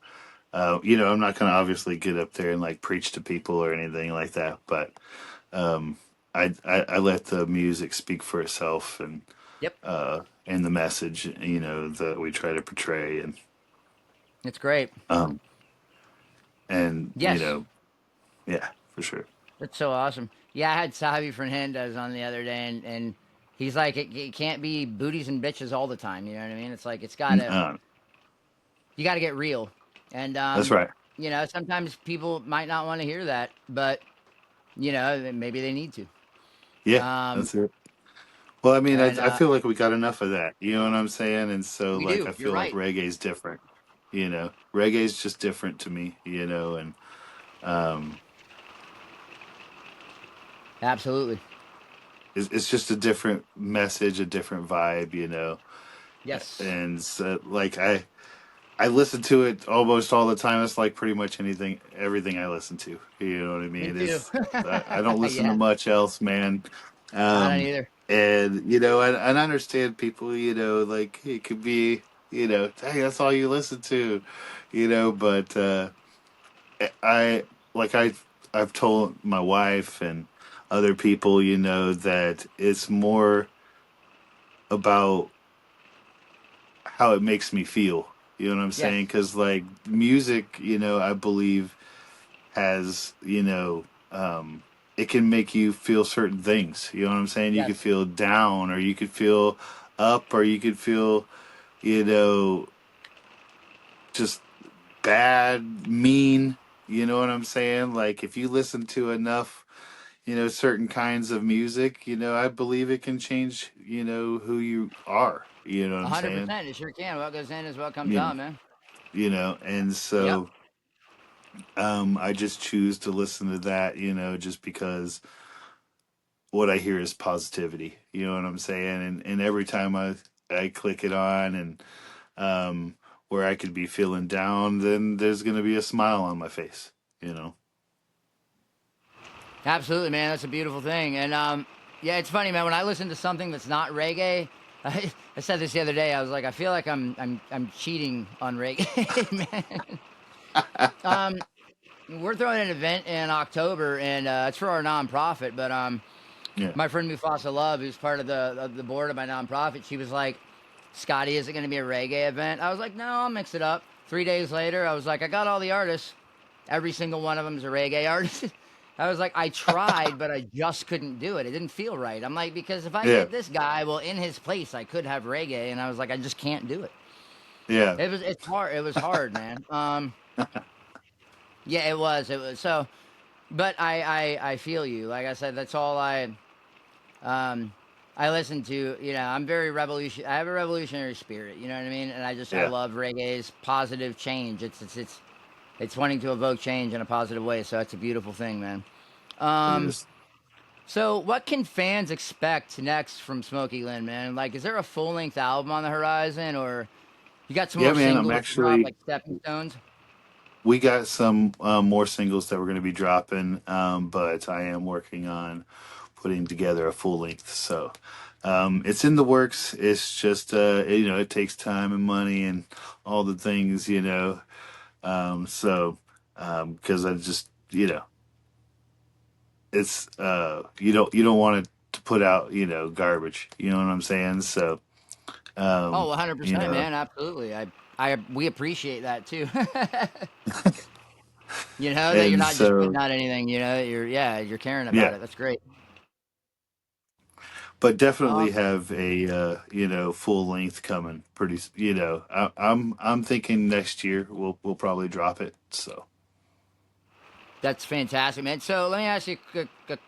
I'm not gonna obviously get up there and like preach to people or anything like that, but um, I let the music speak for itself Yep. and the message, that we try to portray It's great. um, and Yes. yeah, for sure. That's so awesome. Yeah, I had Savi Fernandez on the other day, and he's like, it can't be booties and bitches all the time. You know what I mean? It's like you got to get real, and That's right. sometimes people might not want to hear that, but maybe they need to. Yeah, Um, that's it. Well, I mean, and I feel like we got enough of that. You know what I'm saying? And so, we like, do. I You're feel like right. reggae's different. Reggae's just different to me. And um, Absolutely. it's just a different message, a different vibe. Yes. And so, like, I listen to it almost all the time. It's like pretty much everything I listen to. You know what I Me mean? too. Is I don't listen to Yeah. much else, man. I don't Um, either. and I understand people. Like it could be, hey, that's all you listen to, But I like I've told my wife and other people, that it's more about how it makes me feel. You know what I'm Yes. saying? Because like music, I believe has, it can make you feel certain things. You know what I'm saying? You could Yes. feel down, or you could feel up, or you could feel, you know, just bad, mean. You know what I'm saying? Like if you listen to enough, certain kinds of music, I believe it can change, who you are. You know what I'm saying? 100%. It sure can. What goes in is what comes You know, out, man. and Yep. so I just choose to listen to that, just because what I hear is positivity. You know what I'm saying? And every time I click it on and where I could be feeling down, then there's gonna be a smile on my face. You know? Absolutely, man. That's a beautiful thing. And yeah, it's funny, man. When I listen to something that's not reggae, I said this the other day. I was like, I feel like I'm cheating on reggae, man. Um, we're throwing an event in October, and it's for our nonprofit. But Yeah. my friend Mufasa Love, who's part of the board of my nonprofit, she was like, "Scotty, is it going to be a reggae event?" I was like, "No, I'll mix it up." 3 days later, I was like, "I got all the artists. Every single one of them is a reggae artist." I was like, "I tried, but I just couldn't do it. It didn't feel right." I'm like, because if I Yeah. get this guy, well, in his place, I could have reggae, and I was like, I just can't do it. Yeah. It's hard. It was hard, man. Yeah, it was so. But I feel you. Like I said, that's all um I listen to. I'm very revolution. I have a revolutionary spirit. You know what I mean? And I Yeah. love reggae's positive change. It's wanting to evoke change in a positive way. So that's a beautiful thing, man. It Um, is. so what can fans expect next from Smoky Lynn, man? Like, is there a full length album on the horizon, or you got some Yeah, more man. I'm singles to drop, actually. like Stepping Stones? We got some more singles that we're going to be dropping, but I am working on putting together a full length. So It's in the works. It's just it takes time and money and all the things, so because I just it's you don't want it to put out garbage. You know what I'm saying? So Oh, you 100%, know man. Absolutely. We appreciate that too. That you're and not just putting so out anything, that you're caring about yeah, it. That's great. but definitely Um, have a full length coming pretty I'm thinking next year we'll probably drop it. So that's fantastic, man. So let me ask you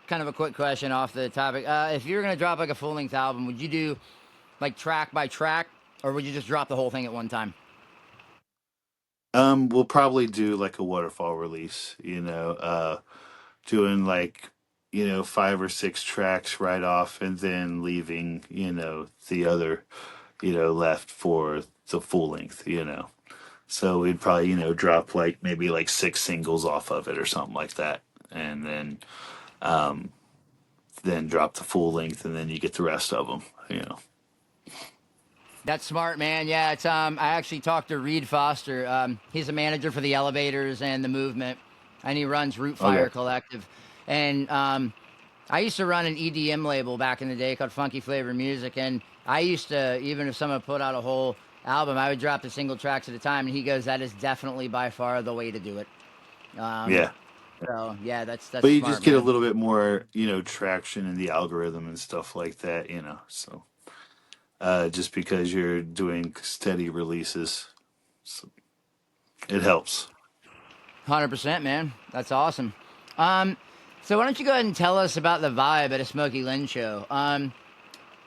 kind of a quick question off the topic. If you were gonna drop like a full length album, would you do like track by track, or would you just drop the whole thing at one time? we'll probably do like a waterfall release, doing like 5 or 6 tracks right off and then leaving the other left for the full length. So we'd probably drop like maybe like 6 singles off of it or something like that, and then drop the full length, and then you get the rest of them. That's smart, man. Yeah, it's I actually talked to Reed Foster. He's a manager for the Elevators and the Movement, and he runs Root Okay. Fire Collective. And I used to run an EDM label back in the day called Funky Flavor Music, and I used to, even if someone put out a whole album, I would drop the single tracks at a time. And he goes, "That is definitely by far the way to do it." Um, Yeah. so yeah, that's But you just smart, get a man. little bit more, traction in the algorithm and stuff like that. So just because you're doing steady releases, so it helps. 100%, man. That's awesome. Um, so why don't you go ahead and tell us about the vibe at a Smoky Lynn show?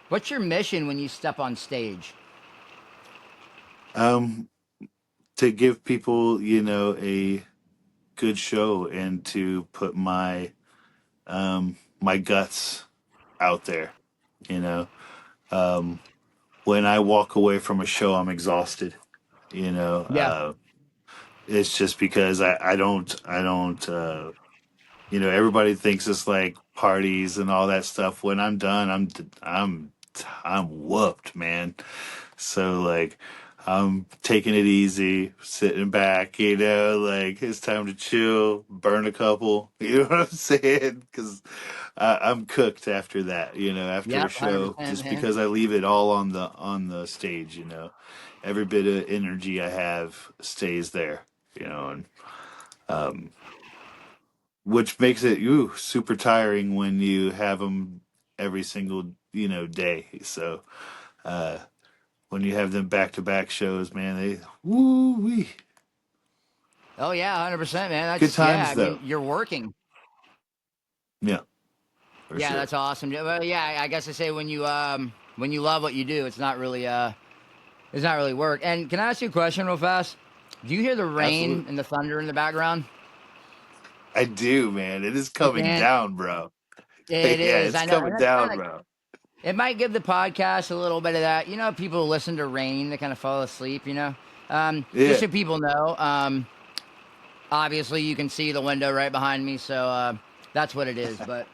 What's your mission when you step on stage? Um, to give people, a good show and to put my guts out there. You know, um, when I walk away from a show, I'm exhausted. You know, Yeah. it's just because I don't. Everybody thinks it's like parties and all that stuff. When I'm done, I'm whooped, man. So like I'm taking it easy, sitting back, like it's time to chill, burn a couple. You know what I'm saying? Because I'm cooked after that. After a Yep. show, 100%, just man. because I leave it all on the stage. Every bit of energy I have stays there. And um, which makes it super tiring when you have them every single day. So uh, when you have them back to back shows, man, they woo wee. Oh yeah, 100%, man. Good That's yeah. times I mean, though. you're working. Yeah, for Yeah, sure. that's awesome. Yeah, well, yeah, I guess I say when you love what you do, it's not really work. And can I ask you a question real fast? Do you hear the rain Absolutely. and the thunder in the background? I do, man. It is Hey, coming man, down, bro. it Yeah, is. it's I know, and coming that's down, kind of bro. it might give the podcast a little bit of that. People listen to rain, they kind of fall asleep. Just Yeah. so people know, obviously you can see the window right behind me, so that's what it is. But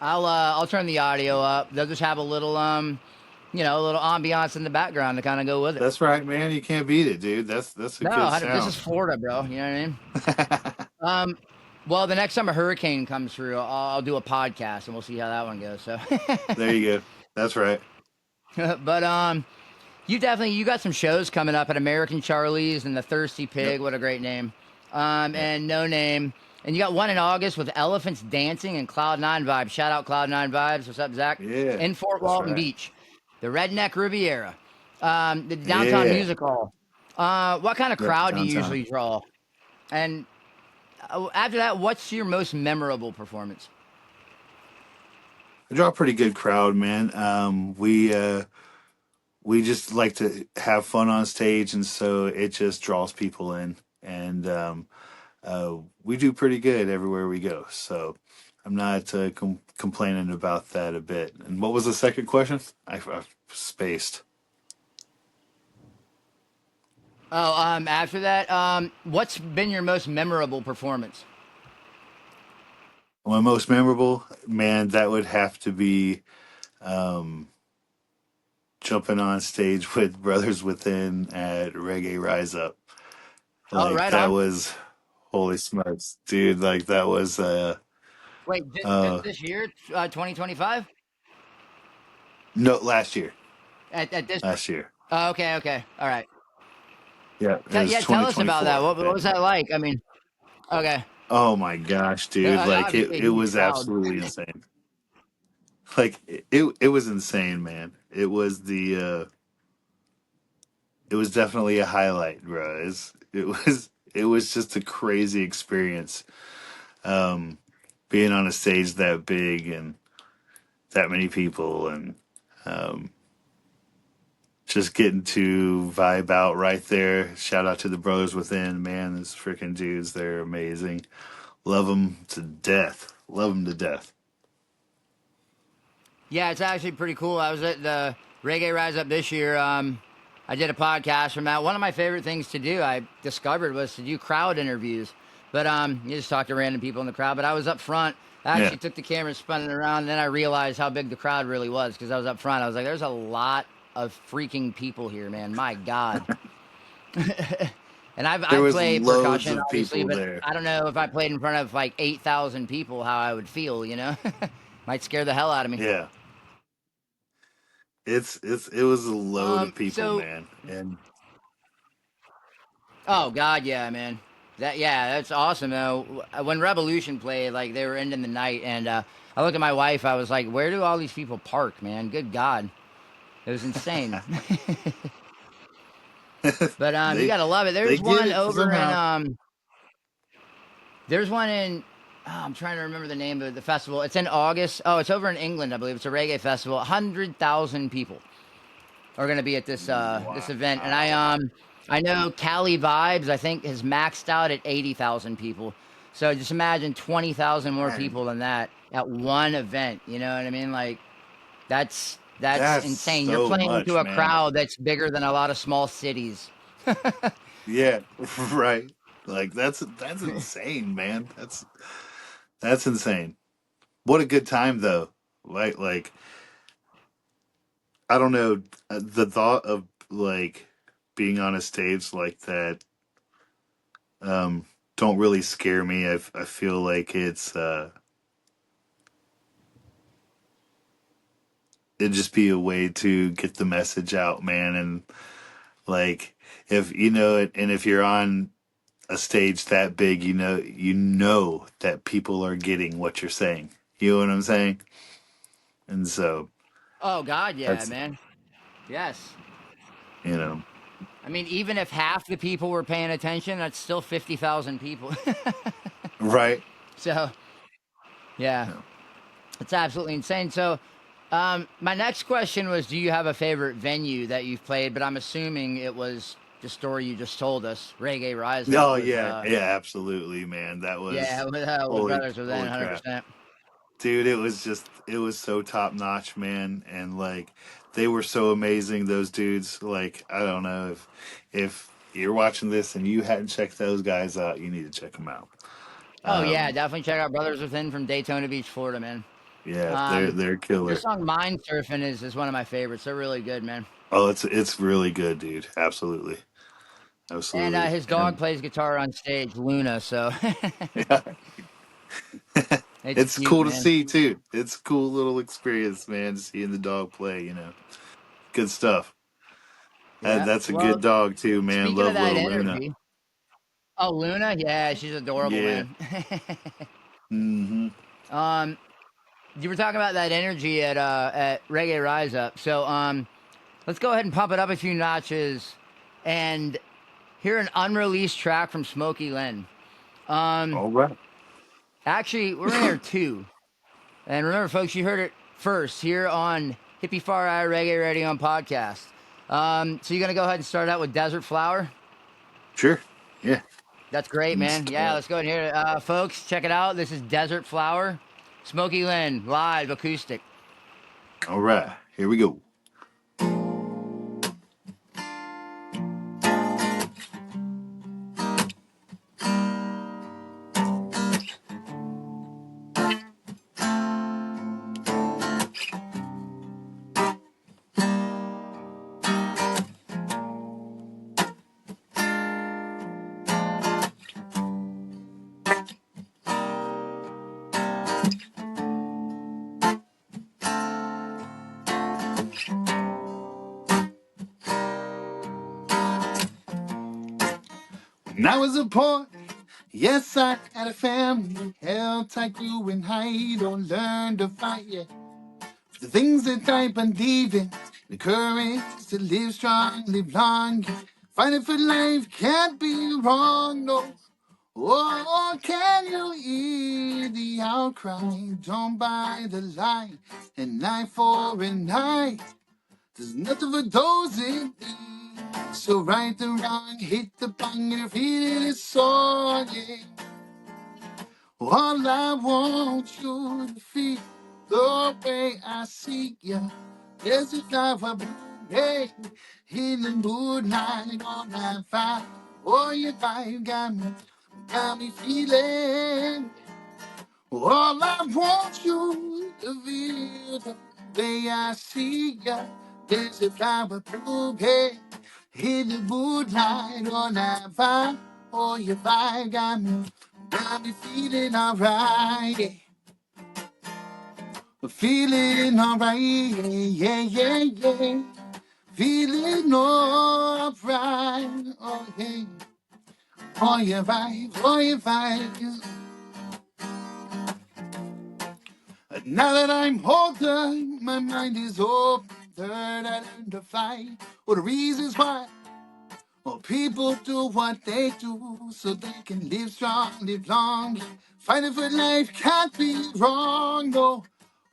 I'll turn the audio up. They'll just have a little ambiance in the background to kind of go with it. That's right, man. You can't beat it, dude. That's a No, good this is sound. Florida, bro. You know what I mean? Well, the next time a hurricane comes through, I'll do a podcast and we'll see how that one goes. So, There you go. That's right. but you got some shows coming up at American Charlie's and the Thirsty Yep. Pig. What a great name. Yep. And No Name. And you got one in August with Elephants Dancing and Cloud Nine Vibes. Shout out Cloud Nine Vibes. What's up, Zach? Yeah. In Fort That's Walton right. Beach, the Redneck Riviera, the Downtown Yeah. Music Hall. What kind of Yep. crowd do you Downtown. usually draw? And after that, what's your most memorable performance? I draw a pretty good crowd, man. We just like to have fun on stage, and so it just draws people in, and we do pretty good everywhere we go. So I'm not complaining about that a bit. And what was the second question? I've spaced. Oh, after that, what's been your most memorable performance? My most memorable, man, that would have to be. jumping on stage with Brothers Within at Reggae Rise Up. Oh, Like right that on. was holy smokes, dude. Like that was Wait, just uh this year, 2025? no, last year. At this. Last year. Oh, okay, okay, all right. Yeah, it was Yeah, tell us about that. 2024. What was that like? I mean, okay, Oh my gosh, dude. Like obviously a it huge was crowd. absolutely insane. Like it was insane, man. It was definitely a highlight, bro. It was just a crazy experience. Um being on a stage that big and that many people and um just getting to vibe out right there. Shout out to the Brothers Within, man. Those freaking dudes, they're amazing. Love them to death. Love them to death. Yeah, it's actually pretty cool. I was at the Reggae Rise Up this year. I did a podcast from that. One of my favorite things to do, I discovered, was to do crowd interviews. But you just talk to random people in the crowd. But I was up front. I Yeah. actually took the camera and spun it around. And then I realized how big the crowd really was because I was up front. I was like, there's a lot of freaking people here, man. My God. And There I was play loads percussion, of obviously, people but there. I don't know if I played in front of like 8,000 people, how I would feel, you know? Might scare the hell out of me. Yeah. It was a load of people, So man. And Oh God, yeah, man. That's awesome though. When Revolution played, like they were ending the night, and I looked at my wife. I was like, "Where do all these people park, man? Good God, it was insane." But you they gotta love it. they There's get one it over in somehow. there's one in. Oh, I'm trying to remember the name of the festival. It's in August. Oh, it's over in England, I believe. It's a reggae festival. 100,000 people are going to be at this event, and Wow. I know Cali Vibes I think has maxed out at 80,000 people. So just imagine 20,000 more Dang. people than that at one event. You know what I mean? Like that's That's insane. You're so playing to much, a man. crowd that's bigger than a lot of small cities. Yeah, right. Like that's insane, man. That's insane. What a good time though. Like I don't know, the thought of like being on a stage like that um don't really scare me. I feel like it'd just be a way to get the message out, man. And like if you know it, and if you're on a stage that big, you know that people are getting what you're saying. You know what I'm saying? And so Oh God, yeah, that's man. Yes. you know I mean, even if half the people were paying attention, that's still 50,000 people. right. So, yeah. No. It's absolutely insane. So, my next question was, do you have a favorite venue that you've played? But I'm assuming it was the story you just told us, Reggae Rise Up Oh with, yeah, yeah, absolutely, man. That yeah, was with Brothers Within, holy crap. 100%. Dude, it was so top notch, man, and like they were so amazing. Those dudes, like I don't know if you're watching this and you hadn't checked those guys out, you need to check them out. Oh yeah, Um, definitely check out Brothers Within from Daytona Beach, Florida, man. yeah, Um, they're their killer. song "Mind Surfing" is one of my favorites. They're really good, man. Oh, it's really good, dude. Absolutely, And absolutely, his dog and plays guitar on stage, Luna. So yeah, it's it's cute, cool to man. see too. It's a cool little experience, man, seeing the dog play. Good stuff. Yeah. That's a Well, good dog too, man. speaking of Love that little Luna. energy, oh Luna, yeah, she's adorable, Yeah. man. Hmm. um, you were talking about that energy at Reggae Rise Up. So let's go ahead and pump it up a few notches and hear an unreleased track from Smoky Lynn. Um, All right. actually, we're gonna hear two. And remember, folks, you heard it first here on Hippie-Fari Reggae Radio on podcast. So you're gonna go ahead and start out with Desert Flower. Sure. Yeah. That's great, man. Yeah, let's go ahead and hear it. Folks, check it out. This is Desert Flower, Smoky Lynn, live acoustic. All right. Here we go. When I was a boy, yes, I had a family. Held tight, you and I don't learn to fight yet. The things that I believe in, the courage to live strong, live long. Fighting for life can't be wrong, no. Oh, can you hear the outcry? Don't buy the lie, an eye for an eye. There's nothing for those in need. So right the wrong, hit the bang, and feel it song. Yeah. All I want you to feel the way I see you. There's a flower blooming in the moonlight on that fire. Oh, your vibe got me feeling. All I want you to feel the way I see ya. There's a flower blooming in the moonlight on that fire. Oh, your vibe got me feeling alright. Yeah. Feeling alright. Yeah, yeah, yeah. Feeling alright. Oh, yeah. Oh, your vibe. Oh, your vibe. Now that I'm older, my mind is open. Third, I learned to fly. Well, the reasons why. Well, people do what they do so they can live strong, live long. Fighting for life can't be wrong, no.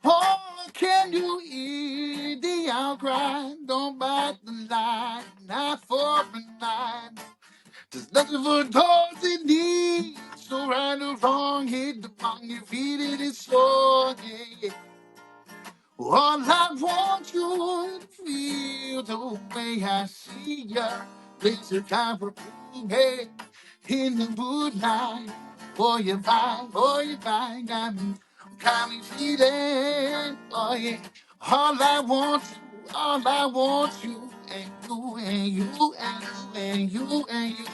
Oh, can you hear the outcry? Don't bite the line, not for a night. There's nothing for those in need. So right or wrong, hit the bong, you feel it is so, yeah. All I want you to feel the way I see ya. Place a time for hey, in the moonlight. Boy, you vibe, got me feeling. Oh yeah, all I want you, and you, and you, and you, and you, and you.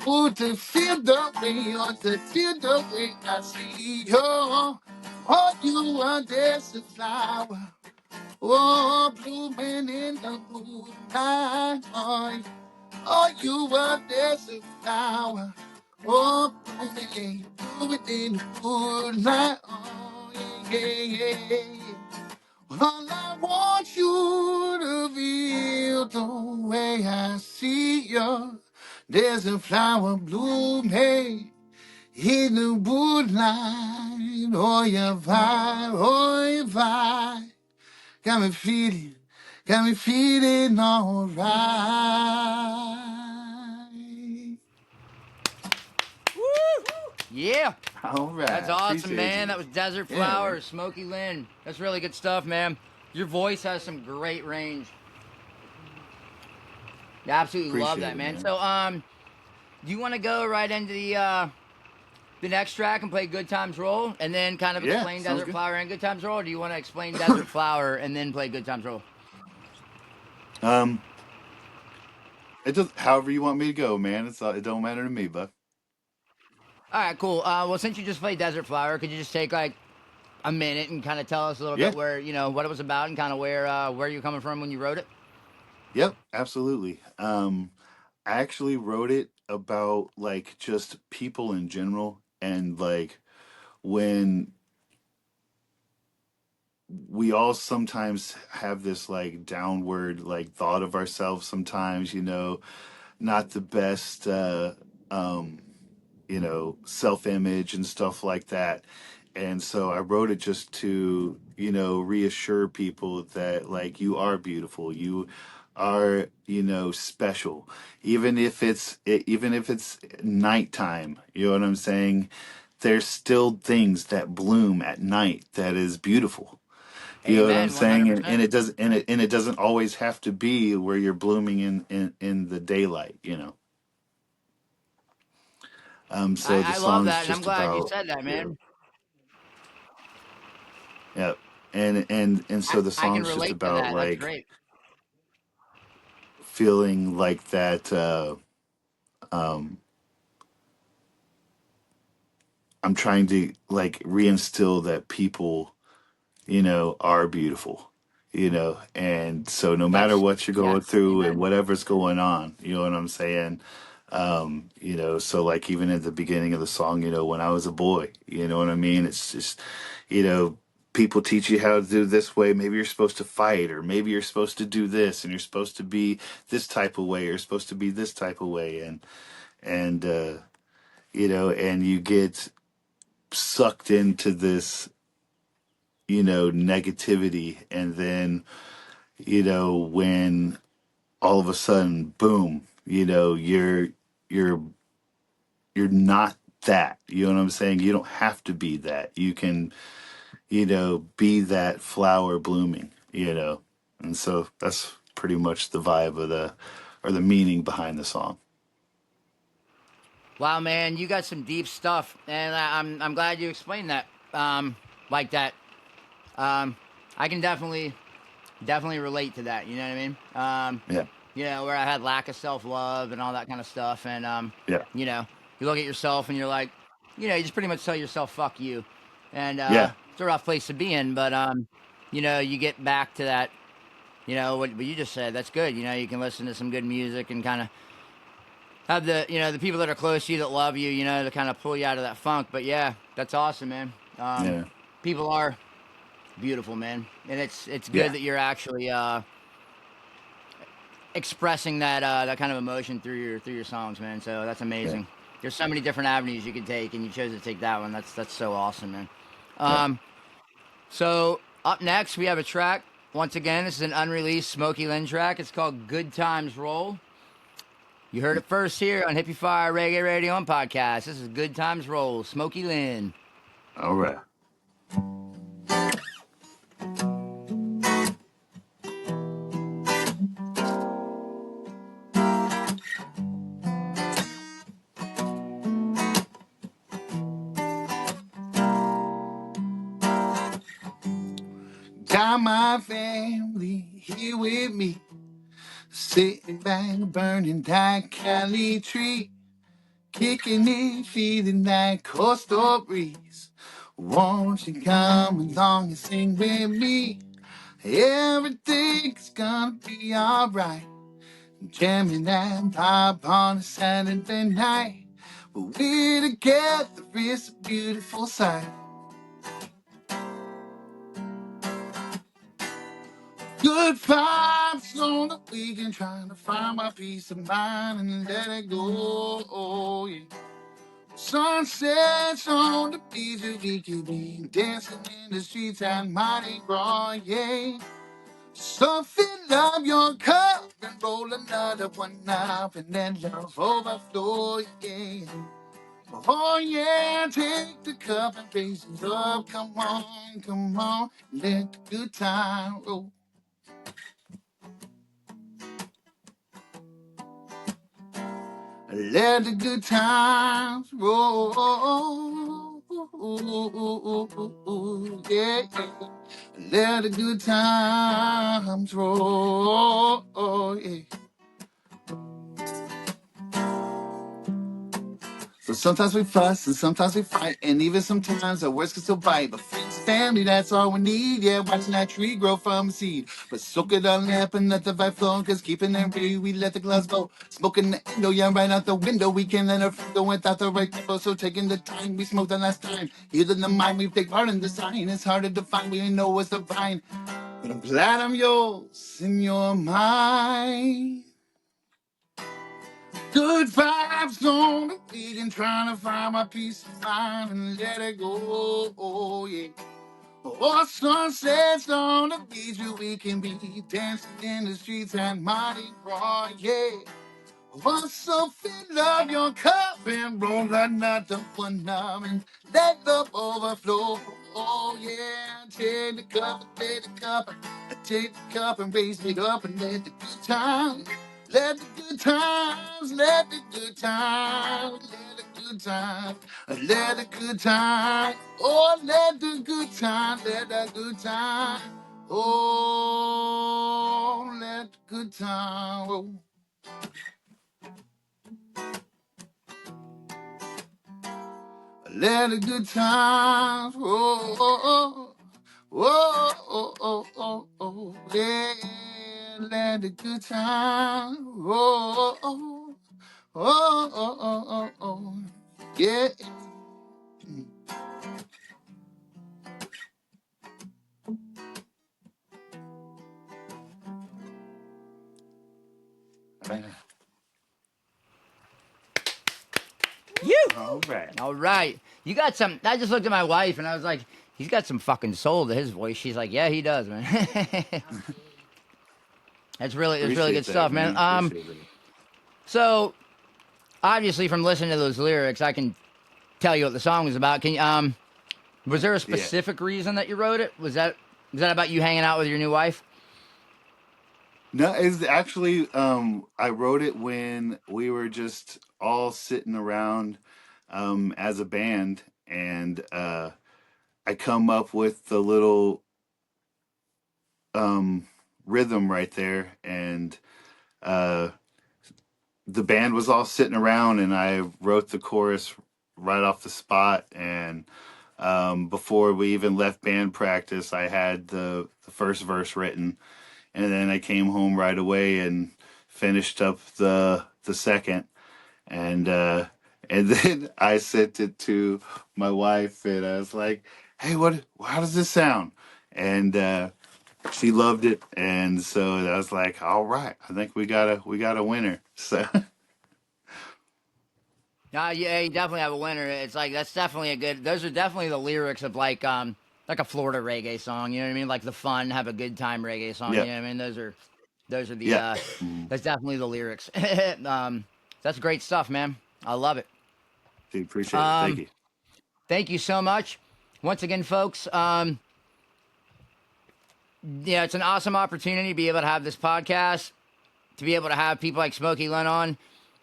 Oh, to feel the way, or to feel the way I see you. Oh, you are just a flower. Oh, blooming in the moonlight. Oh, you are just a flower. Oh, blooming in the moonlight. Oh, yeah, yeah, yeah. All I want you to feel the way I see you. There's a flower blooming in the moonlight. Oh, you vibe, oh, you vibe. Got me feeling alright. Yeah. All right. That's awesome, Appreciate man. you. That was Desert Yeah, Flower, man. Smoky Lynn. That's really good stuff, man. Your voice has some great range. I absolutely love Appreciate that, it, man. man. So, do you want to go right into the next track and play Good Times Roll, and then kind of Yeah, explain sounds Desert good. Flower and Good Times Roll, or do you want to explain Desert Flower and then play Good Times Roll? Um, it just however you want me to go, man. It don't matter to me, bud. All right, cool. Well, since you just played Desert Flower, could you just take like a minute and kind of tell us a little Yeah. bit where what it was about and kind of where you're coming from when you wrote it? Yep. Absolutely. I actually wrote it about like just people in general, and like when we all sometimes have this like downward like thought of ourselves sometimes, not the best um self-image and stuff like that. And so I wrote it just to reassure people that like you are beautiful, you are special, even if it's nighttime. You know what I'm saying? There's still things that bloom at night that is beautiful. You know what I'm Amen, saying? And 100%. it doesn't always have to be where you're blooming in the daylight. So the I love song's that, and I'm just glad you about, said that, yeah, man. yeah. And so the I can song's just relate to about that. That's like great. feeling like that um I'm trying to like reinstill that people, are beautiful. And so no matter That's what you're going yes, through and amen. whatever's going on, you know what I'm saying? So like even at the beginning of the song, when I was a boy, you know what I mean? It's just, people teach you how to do this way. Maybe you're supposed to fight, or maybe you're supposed to do this, and you're supposed to be this type of way, or you're supposed to be this type of way. And you get sucked into this, negativity. And then, when all of a sudden, boom, you're you're not that. You know what I'm saying? You don't have to be that. You can, be that flower blooming. And so that's pretty much the vibe of the meaning behind the song. Wow, man, you got some deep stuff, and I'm glad you explained that like that. I can definitely relate to that. You know what I mean? Yeah. Where I had lack of self love and all that kind of stuff, and Yeah. you look at yourself and you're like, you just pretty much tell yourself "fuck you," and Yeah. it's a rough place to be in. But you get back to that. What you just said. That's good. You can listen to some good music and kind of have the people that are close to you that love you, to kind of pull you out of that funk. But yeah, that's awesome, man. Yeah. People are beautiful, man, and it's good Yeah. that you're actually expressing that kind of emotion through your songs, man. So that's Yeah. amazing. There's so many different avenues you could take, and you chose to take that one. That's so awesome, man. Yeah. So up next we have a track. Once again, this is an unreleased Smoky Lynn track. It's called "Good Times Roll." You heard it first here on Hippie-Fari Reggae Radio and Podcast. This is Good Times Roll, Smoky Lynn. All right. Got my family here with me, sitting back, burning that Cali tree, kicking it, feeling that coastal breeze. Won't you come along and sing with me? Everything's gonna be alright. Jamming that pop on a Saturday night. But we're together, it's a beautiful sight. Good vibes on the weekend, trying to find my peace of mind and let it go. Oh, yeah. Sunsets on the beach, we could be dancing in the streets at Mardi Gras, yeah. So fill up your cup and roll another one up, and then love overflow, yeah. Oh yeah, take the cup and raise it up. Come on, let the good time roll. Let the good times roll. Yeah, yeah. Let the good times roll. Yeah. So sometimes we fuss and sometimes we fight, and even sometimes our words can still bite. But friends, family, that's all we need. Yeah, watching that tree grow from a seed. But soak it all up and let the vibe flow, cause keeping it real, we let the glass blow. Smoking the endo, yeah, right out the window. We can't let our friend go without the right tempo. So taking the time, we smoked the last time. Healing the mind, we take part in the sign. It's harder to find, we know what's divine. But I'm glad I'm yours in your mind. Good vibes on the weekend, trying to find my peace of mind and let it go. Oh, yeah. Oh, sunsets on the beach where we can be dancing in the streets and Mardi Gras, yeah. Oh, so fill up your cup and roll another one up and let love overflow. Oh, yeah. Take the cup and raise it up and let the good times. Let the good times, let the good times, let the good times, let the good times, oh, let the good times, let the good times, oh, let the good times, oh. Let the good times roll. Oh, oh, oh, oh, oh, yeah. Let the good times roll. Oh, oh, oh, oh, oh. Yeah. You. All right. All right. You got some. I just looked at my wife and I was like, he's got some fucking soul to his voice. She's like, yeah, he does, man. That's really Appreciate good that, stuff, man. man. Appreciate it. So obviously from listening to those lyrics, I can tell you what the song was about. Can you, was there a Yeah. specific reason that you wrote it? Was that about you hanging out with your new wife? No, it's actually I wrote it when we were just all sitting around as a band, and I come up with the little rhythm right there, and uh, the band was all sitting around, and I wrote the chorus right off the spot. And before we even left band practice, I had the first verse written, and then I came home right away and finished up the second, and and then I sent it to my wife, and I was like, "Hey, what? How does this sound?" And she loved it, and so I was like, "All right, I think we got a winner." So Yeah, you definitely have a winner. It's like that's definitely a good. Those are definitely the lyrics of like a Florida reggae song. You know what I mean? Like the fun, have a good time reggae song. yeah, You know what I mean? Those are the yeah. Mm, that's definitely the lyrics. That's great stuff, man. I love it. dude, appreciate it. Thank Um, you. thank you so much. Once again, folks. Yeah, it's an awesome opportunity to be able to have this podcast, to be able to have people like Smoky Lynn on,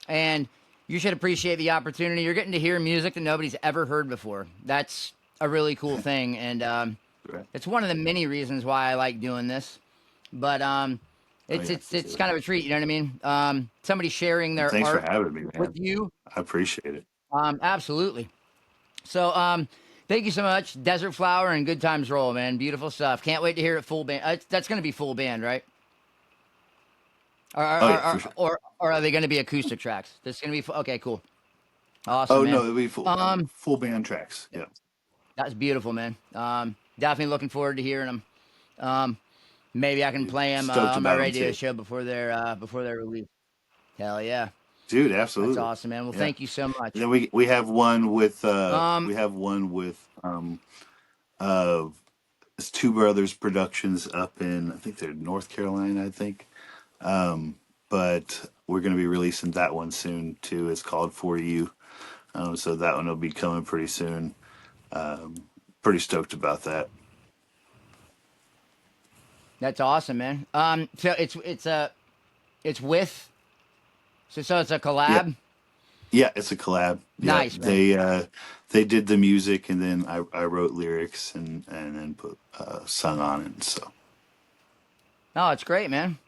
and you should appreciate the opportunity. You're getting to hear music that nobody's ever heard before. That's a really cool thing, and Right. it's one of the many reasons why I like doing this. But Oh yeah, it's kind of a treat. You know what I mean? Somebody sharing and their thanks for art having me, with man. you. I appreciate it. Absolutely. So thank you so much, Desert Flower and Good Times Roll, man. Beautiful stuff. Can't wait to hear it full band. That's going to be full band, right? Oh yeah, for sure. Or are they going to be acoustic tracks? This is going to be okay. Cool, awesome, Oh no, man. it'll be full Um, full band tracks. Yeah. that's beautiful, man. Definitely looking forward to hearing them. Maybe I can Dude, play them stoked on my about them radio too. show before they're released. Hell yeah, Dude, that's absolutely. awesome, man. Well, Yeah. thank you so And much. then we have one with Um, uh it's Two Brothers Productions up in, I think they're North Carolina, I think. But we're gonna be releasing that one soon too. It's called For You. So that one will be coming pretty soon. Pretty stoked about that. that's awesome, man. So it's with so it's a Yeah. collab. Yeah, it's a collab. Yeah. Nice, man. They did the music, and then I wrote lyrics and then put sung on it. So Oh, it's great, man.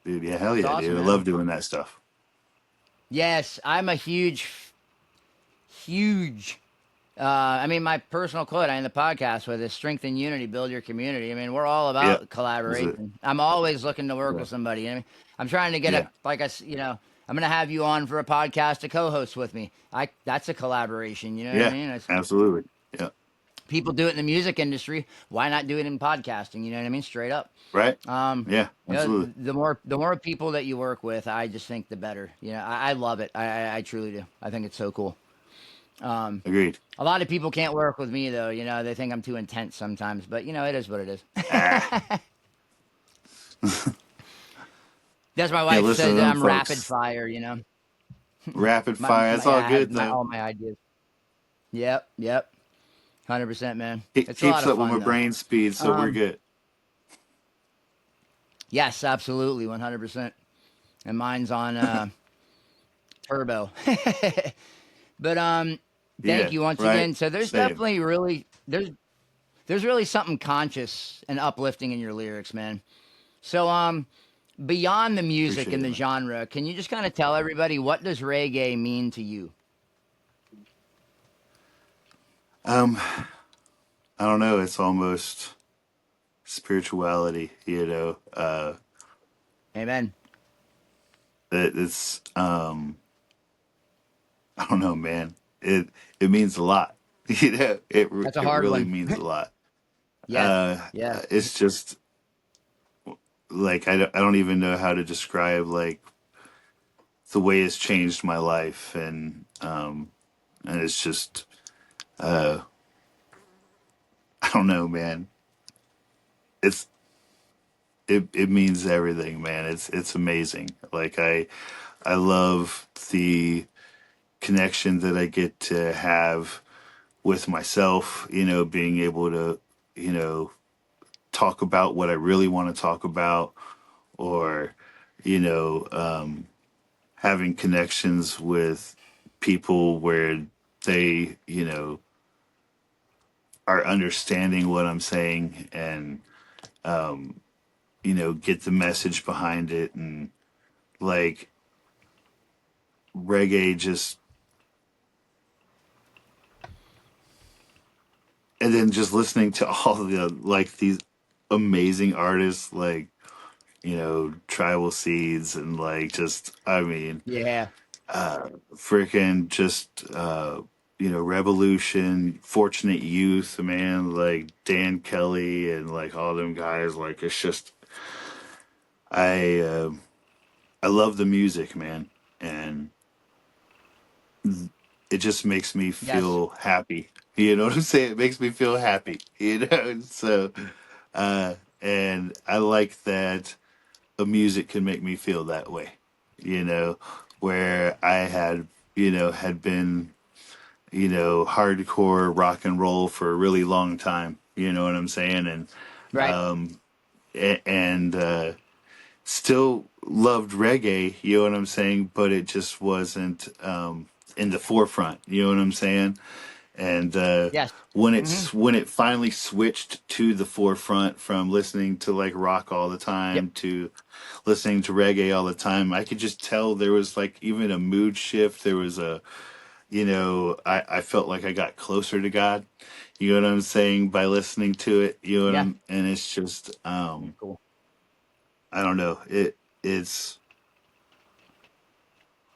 dude, yeah, hell It's yeah, awesome, dude. I man. love doing that stuff. Yes, I'm a huge. I mean, my personal quote I end the podcast with is strength and unity, build your community. I mean, we're all Yeah. about That's it. collaboration. I'm always looking to work Right. with somebody. I mean, I'm trying to get Yeah. I'm going to have you on for a podcast to co-host with me. That's a collaboration. You know what I Yeah. mean? Absolutely. Yeah. People do it in the music industry. Why not do it in podcasting? You know what I mean? Straight up. Right. Um, Yeah. Absolutely. the more people that you work with, I just think the better. You know, I love it. I truly do. I think it's so cool. Agreed. A lot of people can't work with me though. You know, they think I'm too intense sometimes, but you know, it is what it is. Ah. That's my Can't wife listen to said that them I'm rapid folks. fire. You know, Rapid fire. That's all I have good though. all my ideas. Yep, 100%, man. It It's a lot keeps of up with my fun though. brain speed, so we're Um, good. yes, absolutely, 100%. And mine's on turbo. But thank Yeah. you once Right. again. So there's Same. definitely really there's really something conscious and uplifting in your lyrics, man. So beyond the music Appreciate and it, the man. genre, can you just kind of tell everybody what does reggae mean to you? Um, I don't know. It's almost spirituality, you know. Amen. It's I don't know, man. It means a lot. You know, That's a it hard really one. means a lot. Yes. Yeah. It's just like I don't even know how to describe like the way it's changed my life, and it's just I don't know, man. It's it means everything, man. It's amazing. Like I love the connection that I get to have with myself, you know, being able to, you know, talk about what I really want to talk about, or, you know, having connections with people where they, you know, are understanding what I'm saying, and, you know, get the message behind it. And like reggae just, and then just listening to all the, like these amazing artists, like, you know, Tribal Seeds, and like just, I mean, Yeah. freaking just, you know, Revolution, Fortunate Youth, man, like Dan Kelly and like all them guys. Like it's just, I uh, I love the music, man, and it just makes me Yes. feel happy. You know what I'm saying? It makes me feel happy. You know, so and I like that a music can make me feel that way. You know, where I had, you know, had been, you know, hardcore rock and roll for a really long time. You know what I'm saying? And Right. and still loved reggae. You know what I'm saying? But it just wasn't in the forefront. You know what I'm saying? And Yes. Hmm. when it finally switched to the forefront, from listening to like rock all the Yep. time to listening to reggae all the time, I could just tell there was like even a mood shift. There was a, you know, I felt like I got closer to God. You know what I'm saying, by listening to it. You know what Yeah. I'm, and it's just Cool. I don't know. It's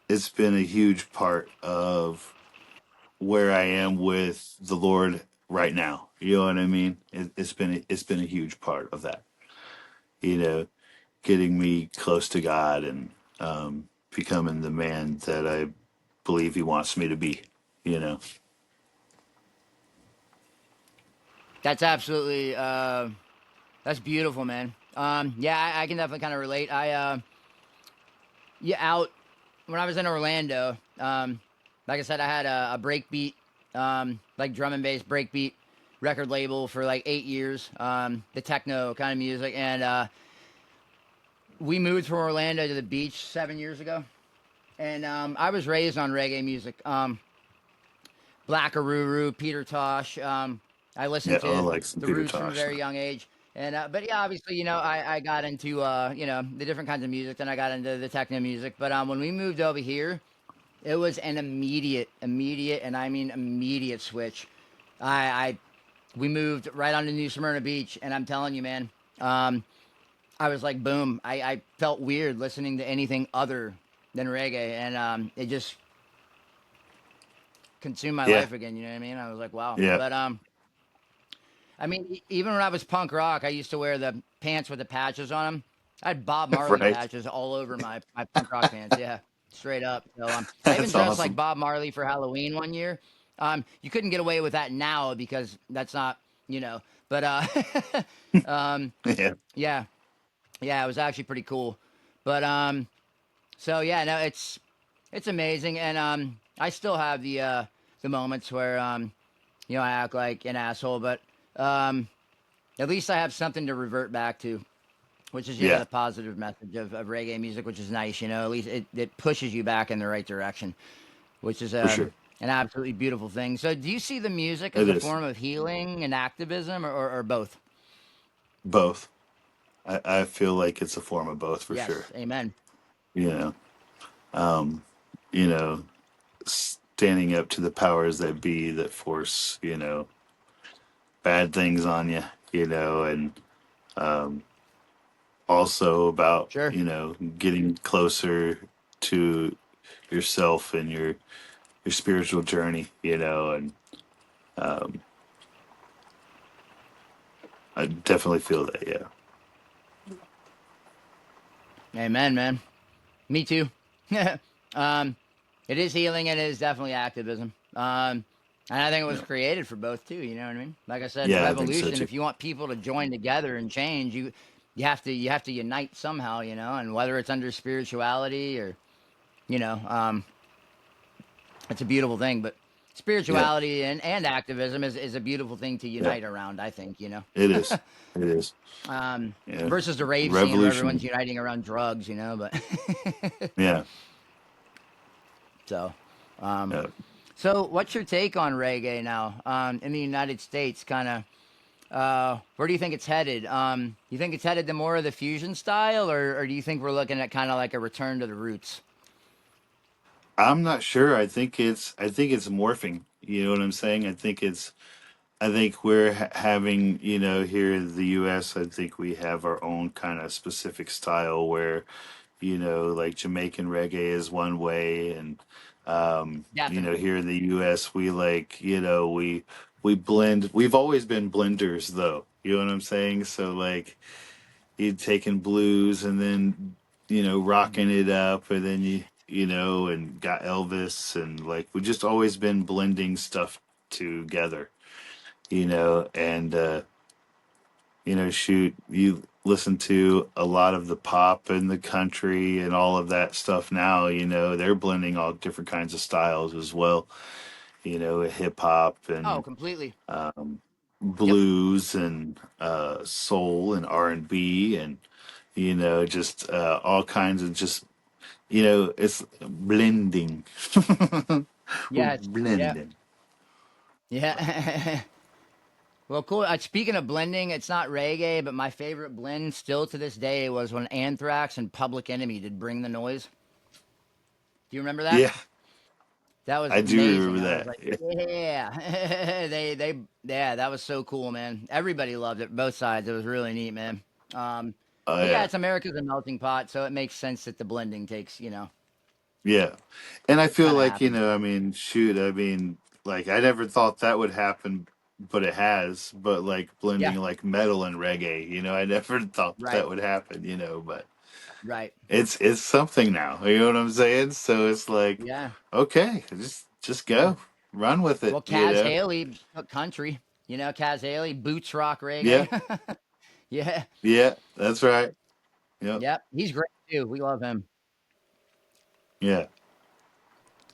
it's been a huge part of where I am with the Lord right now. You know what I mean? It's been a huge part of that. You know, getting me close to God, and becoming the man that I believe He wants me to be. You know. That's absolutely that's beautiful, man. Yeah, I can definitely kind of relate. Yeah, out when I was in Orlando, like I said, I had a breakbeat, like drum and bass breakbeat record label for like 8 years, the techno kind of music, and we moved from Orlando to the beach 7 years ago, and I was raised on reggae music, Black Aruru, Peter Tosh. I listened Yeah, I to like some the Peter Roots from a Tosh. very young age. And but yeah, obviously, I got into the different kinds of music. Then I got into the techno music. But when we moved over here, it was an immediate, and I mean immediate switch. I we moved right onto New Smyrna Beach, and I'm telling you, man, um, I was like, boom. I felt weird listening to anything other than reggae, and it just consumed my Yeah, life again. You know what I mean? I was like, wow. yeah, But I mean, even when I was punk rock, I used to wear the pants with the patches on them. I had Bob Marley right. patches all over my punk rock pants. Yeah, straight up. So I even That's dressed like awesome. Bob Marley for Halloween one year. You couldn't get away with that now because that's not, you know. But um, Yeah, yeah, yeah, it was actually pretty cool. But so yeah, no, it's amazing, and I still have the moments where I act like an asshole, but um, at least I have something to revert back to, which is yeah, the positive message of reggae music, which is nice. At least it pushes you back in the right direction, which is for sure. an absolutely beautiful thing. So, do you see the music as It a is form of healing and activism, or both? both. I feel like it's a form of both for sure. Yes, amen. You know, you know, standing up to the powers that be that force, you know, bad things on you, you know, and also about, Sure. you know, getting closer to yourself and your your spiritual journey, and um, I definitely feel that. Yeah. Amen, man. Me too. um, it is healing and it is definitely activism. And I think it was Yeah. created for both too. You know what I mean? Like I said, Yeah, I think so revolution. too. If you want people to join together and change, you have to unite somehow. And whether it's under spirituality or you know, it's a beautiful thing. But Yeah. spirituality and activism is a beautiful thing to Yeah. unite around. I think It is. It is. Yeah. versus the rave scene where everyone's Revolution. uniting around drugs. But Yeah. so. Um, Yeah. So, what's your take on reggae now in the United States? Kind of, where do you think it's headed? You think it's headed to more of the fusion style, or do you think we're looking at kind of like a return to the roots? I'm not sure. I think it's morphing. You know what I'm saying? I think we're having, here in the US, I think we have our own kind of specific style where, like Jamaican reggae is one way, and Definitely. here in the US we like, we blend. We've always been blenders though. You know what I'm saying? So like you taking blues and then rocking Mhm. it up, and then and got Elvis, and like we just always been blending stuff together, and shoot, you listen to a lot of the pop and the country and all of that stuff now, they're blending all different kinds of styles as well, hip hop Oh, and completely. Yep. blues and soul and R&B and just all kinds of just it's blending. We're Yes. Yeah. blending. Yeah. Well, cool. Speaking of blending, it's not reggae, but my favorite blend still to this day was when Anthrax and Public Enemy did "Bring the Noise." Do you remember that? Yeah, That was I do amazing. remember I was that. like, yeah, yeah, that was so cool, man. Everybody loved it, both sides. It was really neat, man. Um, Oh but yeah, yeah. it's America's a melting pot, so it makes sense that the blending takes, Yeah. And I feel kind of like, happens. I mean, shoot, I mean, like I never thought that would happen, but it has. But like Yeah, blending like metal and reggae, I never thought right, that would happen, but right. it's something now. You know what I'm saying? So it's like, Yeah, okay, just go. Run with it, well, Kaz Haley took country, Kaz Haley, boots rock Yeah. reggae. Yeah, Yeah, that's right. Yep. yep, he's great too. We love him. Yeah.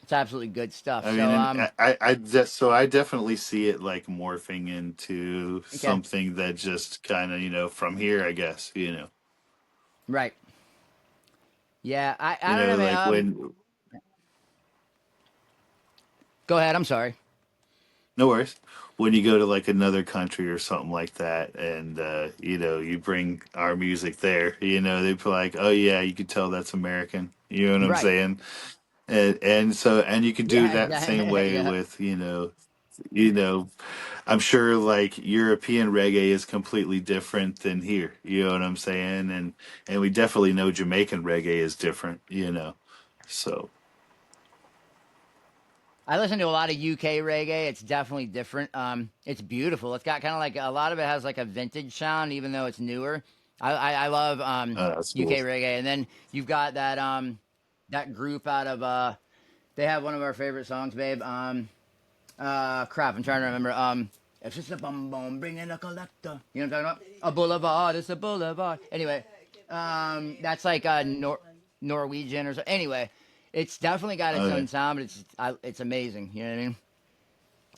It's absolutely good stuff. I mean, So, and I definitely see it like morphing into okay, something that just kind of, from here, I guess, right. Yeah, I don't know, man. like when, Go ahead. I'm sorry. no worries, when you go to like another country or something like that, and you bring our music there, they'd be like, oh yeah, you could tell that's American. You know what I'm Right. saying? And you can do Yeah, that same exactly. way Yeah. with, you know, I'm sure like European reggae is completely different than here. You know what I'm saying? And we definitely know Jamaican reggae is different. So I listen to a lot of UK reggae. It's definitely different. It's beautiful. It's got kind of like a lot of it has like a vintage sound, even though it's newer. I love that's cool. UK reggae, and then you've got that group out of they have one of our favorite songs, babe. Crap, I'm trying to remember. It's just a bum bum bringing a collector. You know what I'm talking about? A boulevard. It's a boulevard. Anyway, that's like Norwegian or so. Anyway, it's definitely got its Okay. own sound, but it's amazing. You know what I mean?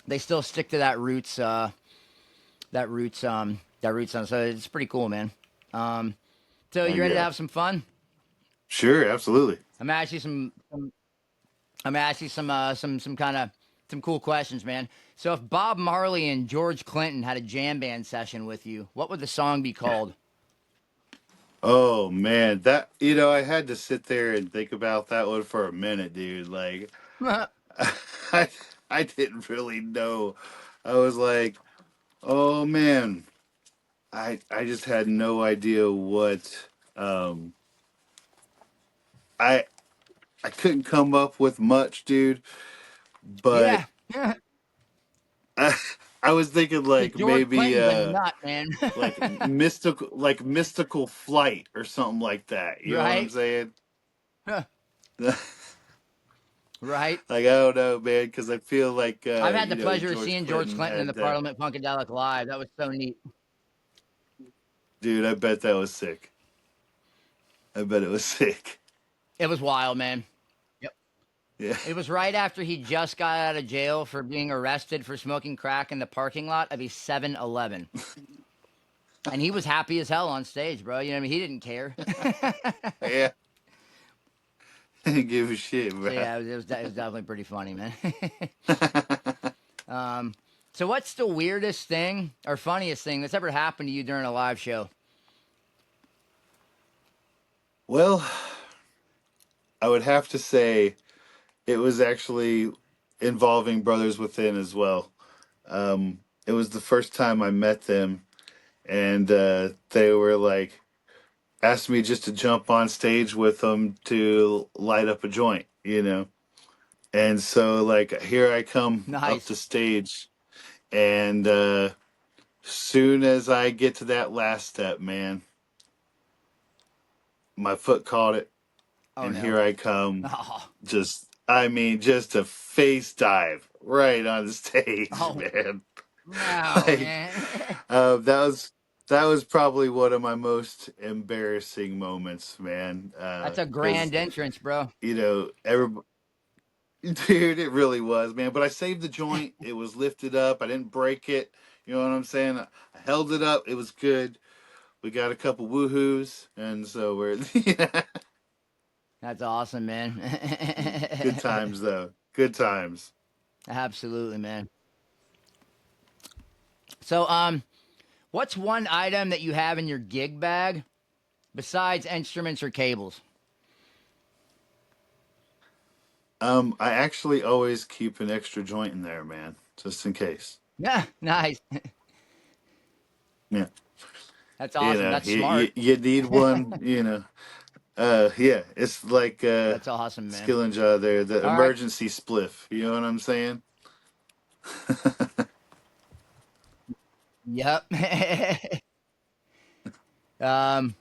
They still stick to that roots sound. So it's pretty cool, man. Um, so Oh you ready to yeah. have some fun? Sure, absolutely. I'm gonna ask you I'm gonna ask you some kind of some cool questions, man. So if Bob Marley and George Clinton had a jam band session with you, what would the song be called? Oh man, that I had to sit there and think about that one for a minute, dude. Like I I didn't really know. I was like, "Oh man, I just had no idea what um I I couldn't come up with much, dude. but Yeah. Yeah. I, I was thinking Because like George maybe Clinton's a nut, man. mystical flight or something like that. You know what I'm Right? saying? Right. Like I don't know, man, because I feel like I've had the pleasure of George seeing George Clinton Clinton in the had Parliament Funkadelic live. That was so neat. dude. I bet that was sick. I bet it was sick. It was wild, man. Yep. Yeah, It was right after he just got out of jail for being arrested for smoking crack in the parking lot of a 7-Eleven. And he was happy as hell on stage, bro. You know what I mean? He didn't care. yeah. I didn't give a shit, So bro. yeah, it was definitely pretty funny, man. So what's the weirdest thing or funniest thing that's ever happened to you during a live show? Well, I would have to say it was actually involving Brothers Within as well. It was the first time I met them, and they were like asked me just to jump on stage with them to light up a joint, And so like here I come up Nice. to stage, and soon as I get to that last step, man, my foot caught it, Oh and no. here I come, Oh, just a face dive right on the stage, oh man. no, Like man. that was probably one of my most embarrassing moments, man. That's a Because grand entrance, bro. every dude, it really was, man. But I saved the joint. It was lifted up. I didn't break it. You know what I'm saying? I held it up. It was good. We got a couple woohoos, and so we're yeah. That's awesome, man. Good times though. Good times. Absolutely, man. So, what's one item that you have in your gig bag besides instruments or cables? I actually always keep an extra joint in there, man, just in case. Yeah, nice. Yeah, That's awesome. That's smart. you need one. Yeah, it's like That's awesome, man. Skill and Jaw there, the All right. emergency spliff. You know what I'm saying? Yep. um,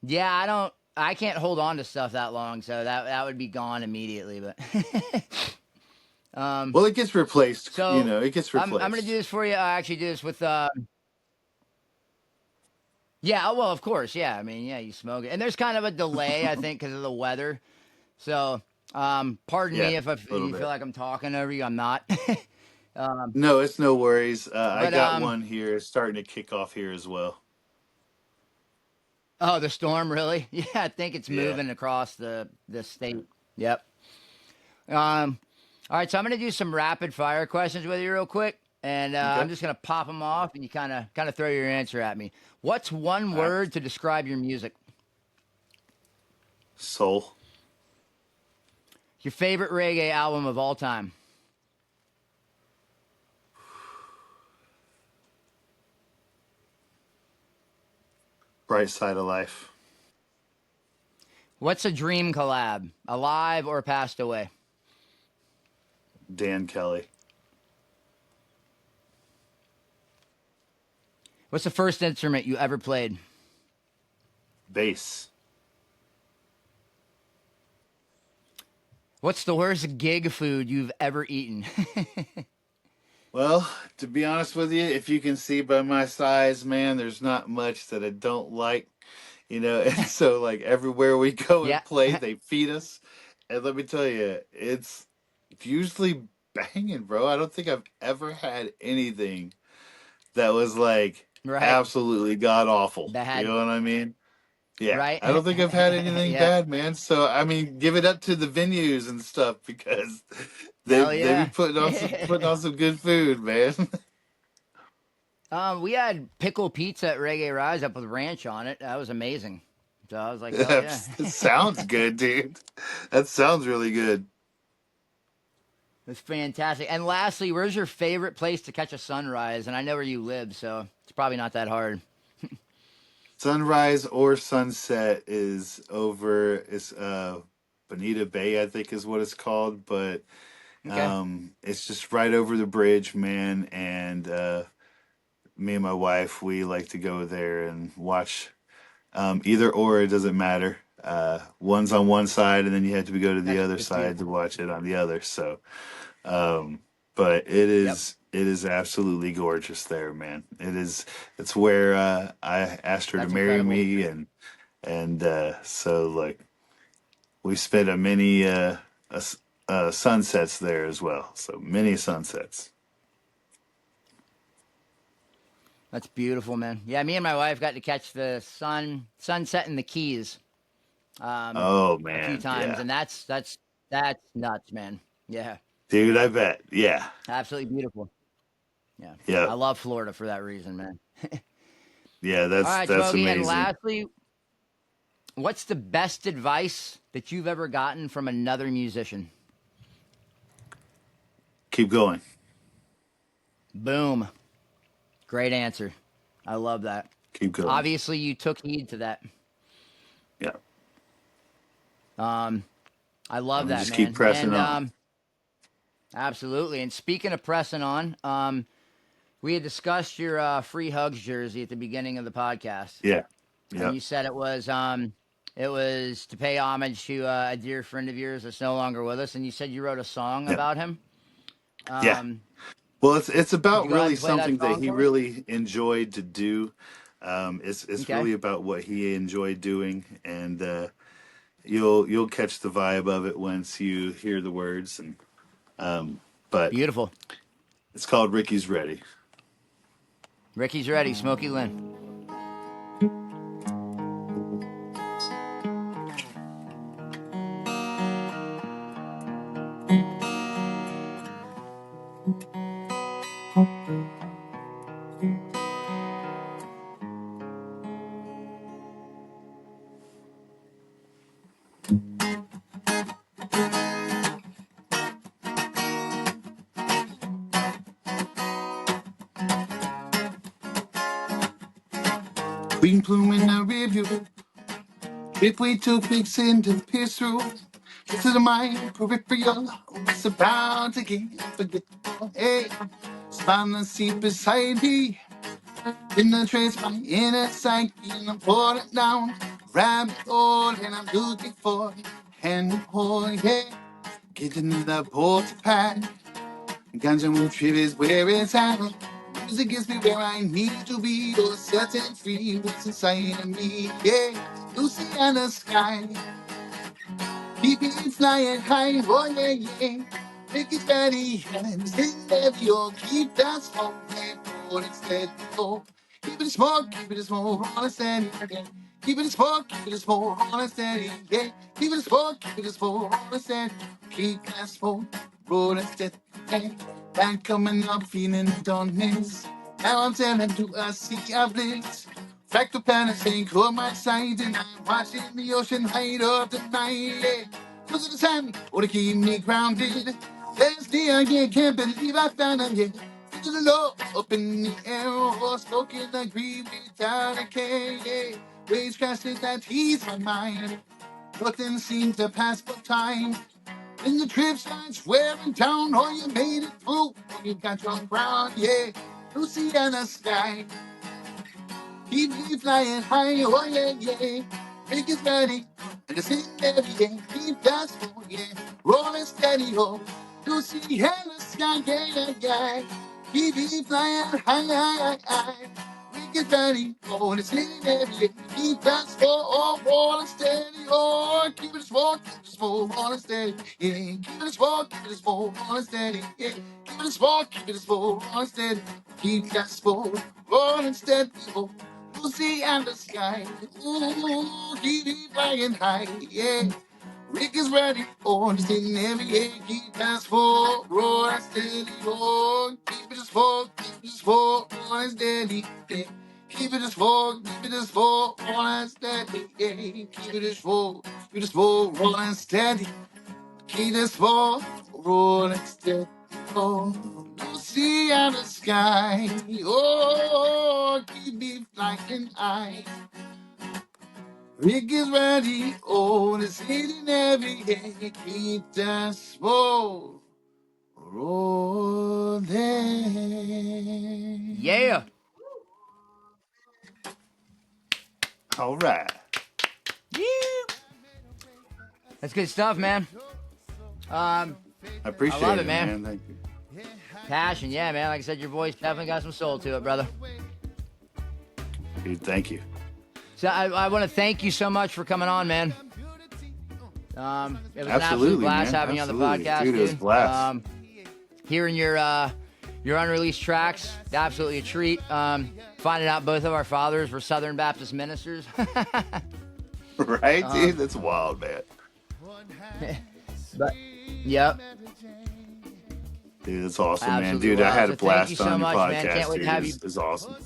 yeah, I can't hold on to stuff that long, so that would be gone immediately. But Well, it gets replaced. so It gets I'm gonna do replaced. this for you. I actually do this with yeah. Oh, well, of course, yeah. I mean, yeah, you smoke it, and there's kind of a delay, I think, because of the weather. So, pardon Yeah, me if a little you feel bit. like I'm talking over you. I'm not. No, it's no worries. I But got one here it's starting to kick off here as well. oh, the storm, really? Yeah, I think it's Yeah. moving across the state. Yep. Um, all right, so I'm gonna do some rapid fire questions with you real quick, and I'm Okay. just gonna pop them off, and you kind of throw your answer at me. What's one All right. word to describe your music? Soul. Your favorite reggae album of all time? Bright Side of Life. What's a dream collab, alive or passed away? Dan Kelly. What's the first instrument you ever played? Bass. What's the worst gig food you've ever eaten? Well, to be honest with you, if you can see by my size, man, there's not much that I don't like, And so, like, everywhere we go Yeah. and play, they feed us. And let me tell you, it's usually banging, bro. I don't think I've ever had anything that was like Right. absolutely god awful. You Bad. know what I mean? Yeah, Right. I don't think I've had anything Yeah. bad, man. So I mean, give it up to the venues and stuff because Hell they be yeah. putting on some good food, man. We had pickle pizza at Reggae Rise up with ranch on it. That was amazing. So I was like, hell yeah. That sounds good, dude. That sounds really good. It's fantastic. And lastly, where's your favorite place to catch a sunrise? And I know where you live, so it's probably not that hard. Sunrise or sunset is over. It's Bonita Bay, I think, is what it's called, but Okay. It's just right over the bridge, man. And me and my wife, we like to go there and watch either or. It doesn't matter. One's on one side, and then you have to go to the other It's side to beautiful. watch it on the other. So, but Yep. it is absolutely gorgeous there, man. It is. It's where I asked her to That's marry incredible. me, and so like we spent a many sunsets there as well. So many sunsets. That's beautiful, man. Yeah, me and my wife got to catch the sunset in the Keys um, Oh a few man, times, yeah, and that's nuts, man. Yeah, dude, I bet. Yeah, absolutely beautiful. Yeah, yeah, I love Florida for that reason, man. yeah. All right, That's Smokey, and amazing. lastly, what's the best advice that you've ever gotten from another musician? Keep going. Boom. Great answer. I love that. Keep going. Obviously, you took heed to that. Yeah, Um, I love that, just keep man. pressing And on. absolutely. And speaking of pressing on, we had discussed your free hugs jersey at the beginning of the podcast, Yeah, and yeah, you said it was to pay homage to a dear friend of yours that's no longer with us, and you said you wrote a song yeah, about him. yeah. Um, Well, it's could about you go ahead really and play that something that song he for us? really enjoyed to do. It's Okay, really about what he enjoyed doing, and you'll catch the vibe of it once you hear the words. And but beautiful. it's called Ricky's Ready. Ricky's ready. Smoky Lynn. Queen plume in the review. If we took fixing to pierce through. This is my peripheral. It's about to get forgetful. Hey, spine the seat beside me. In the trace, my inner psyche, and I'm pouring it down. Rabbit hole, and I'm looking for hand hold. Yeah, get into the porta pack. Ganja with trip is where it's at. Music gets me where I need to be. Or certain free what's inside of me. Yeah, Lucy and the sky. Keep me flying high, oh yeah, yeah. Make it steady, and sing heavy, oh, keep that smoke, and hold it steady, oh. Keep it smoke, keep it smoke, on a steady, yeah. Keep it smoke, keep it smoke, on a steady, yeah. Keep it smoke, keep it smoke, on a steady. Keep that smoke, roll it steady, yeah. Back coming up, feeling the darkness. Now I'm turning to a sea of bliss. Fractal planets ain't on my side, and I'm watching the ocean hide of the night. Yeah. Cause of the sun, or to keep me grounded. Last day I can't believe I found him, yeah. Feet to the low, up in the air, or smoking the green without a care, yeah. Waves crashing that ease my mind. Nothing seems to pass but time. And the trip starts wearing down, or you made it through, or you got your ground, yeah. Lucy and the sky. Keep me flying high, oh yeah, yeah. Make it ready, and the sing every day. Keep that slow, yeah. Rolling steady, oh. You see, yeah, the sky, yeah, yeah, yeah. Keep me flying high, high, high, high. Make it ready, oh, the sing every day. Keep that slow, oh, rolling steady, oh. Keep it slow, rolling steady, yeah. Keep it slow, rolling steady, yeah. Keep it slow, rolling steady. Keep that slow, rolling steady, oh. Lucy and the sky. Ooh, keep it flying high, yeah. Rick is ready for the sing every year. Keep fast for roll and steady, oh. Keep it as full, keep it as full, roll and steady, yeah. Keep it as full, keep it as full, roll and steady, yeah. Keep it as full, keep it as full, roll and steady. Keep it as full, roll and steady, oh. Lucy and the sky, oh, keep me flying high. Rick is ready, oh, the city every day, keep that smoke rolling. Yeah. All right. Yeah. That's good stuff, man. I appreciate I love it, it, man. Thank you. Passion, yeah, man. Like I said, your voice definitely got some soul to it, brother. Dude, thank you. So I want to thank you so much for coming on, man. It was an absolute Absolutely, blast man. having you on the Absolutely. podcast, Dude, it was a blast. Hearing your unreleased tracks, absolutely a treat. Finding out both of our fathers were Southern Baptist ministers. Right, dude? That's wild, man. But, yep. Dude, that's awesome, man. Absolutely Dude, I had a wild. So thank you blast so on your much, man. podcast, Can't wait dude. to have you. It's awesome.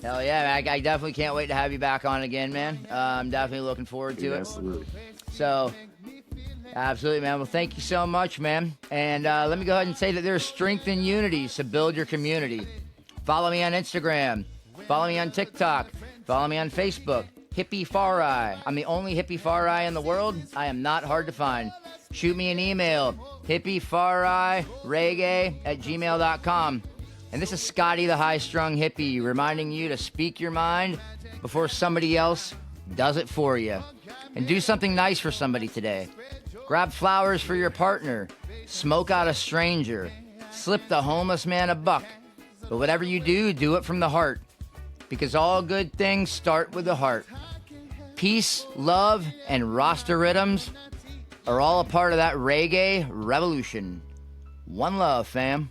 Hell yeah, man. I definitely can't wait to have you back on again, man. I'm definitely looking forward to Dude, it. absolutely. So, absolutely, man. Well, thank you so much, man. And let me go ahead and say that there's strength in unity, so build your community. Follow me on Instagram. Follow me on TikTok. Follow me on Facebook. Hippie-Fari. I'm the only Hippie-Fari in the world. I am not hard to find. Shoot me an email, hippie-fari-reggae@gmail.com. And this is Scotty the High-Strung Hippie reminding you to speak your mind before somebody else does it for you. And do something nice for somebody today. Grab flowers for your partner. Smoke out a stranger. Slip the homeless man a buck. But whatever you do, do it from the heart. Because all good things start with the heart. Peace, love, and Rasta rhythms are all a part of that reggae revolution. One love, fam.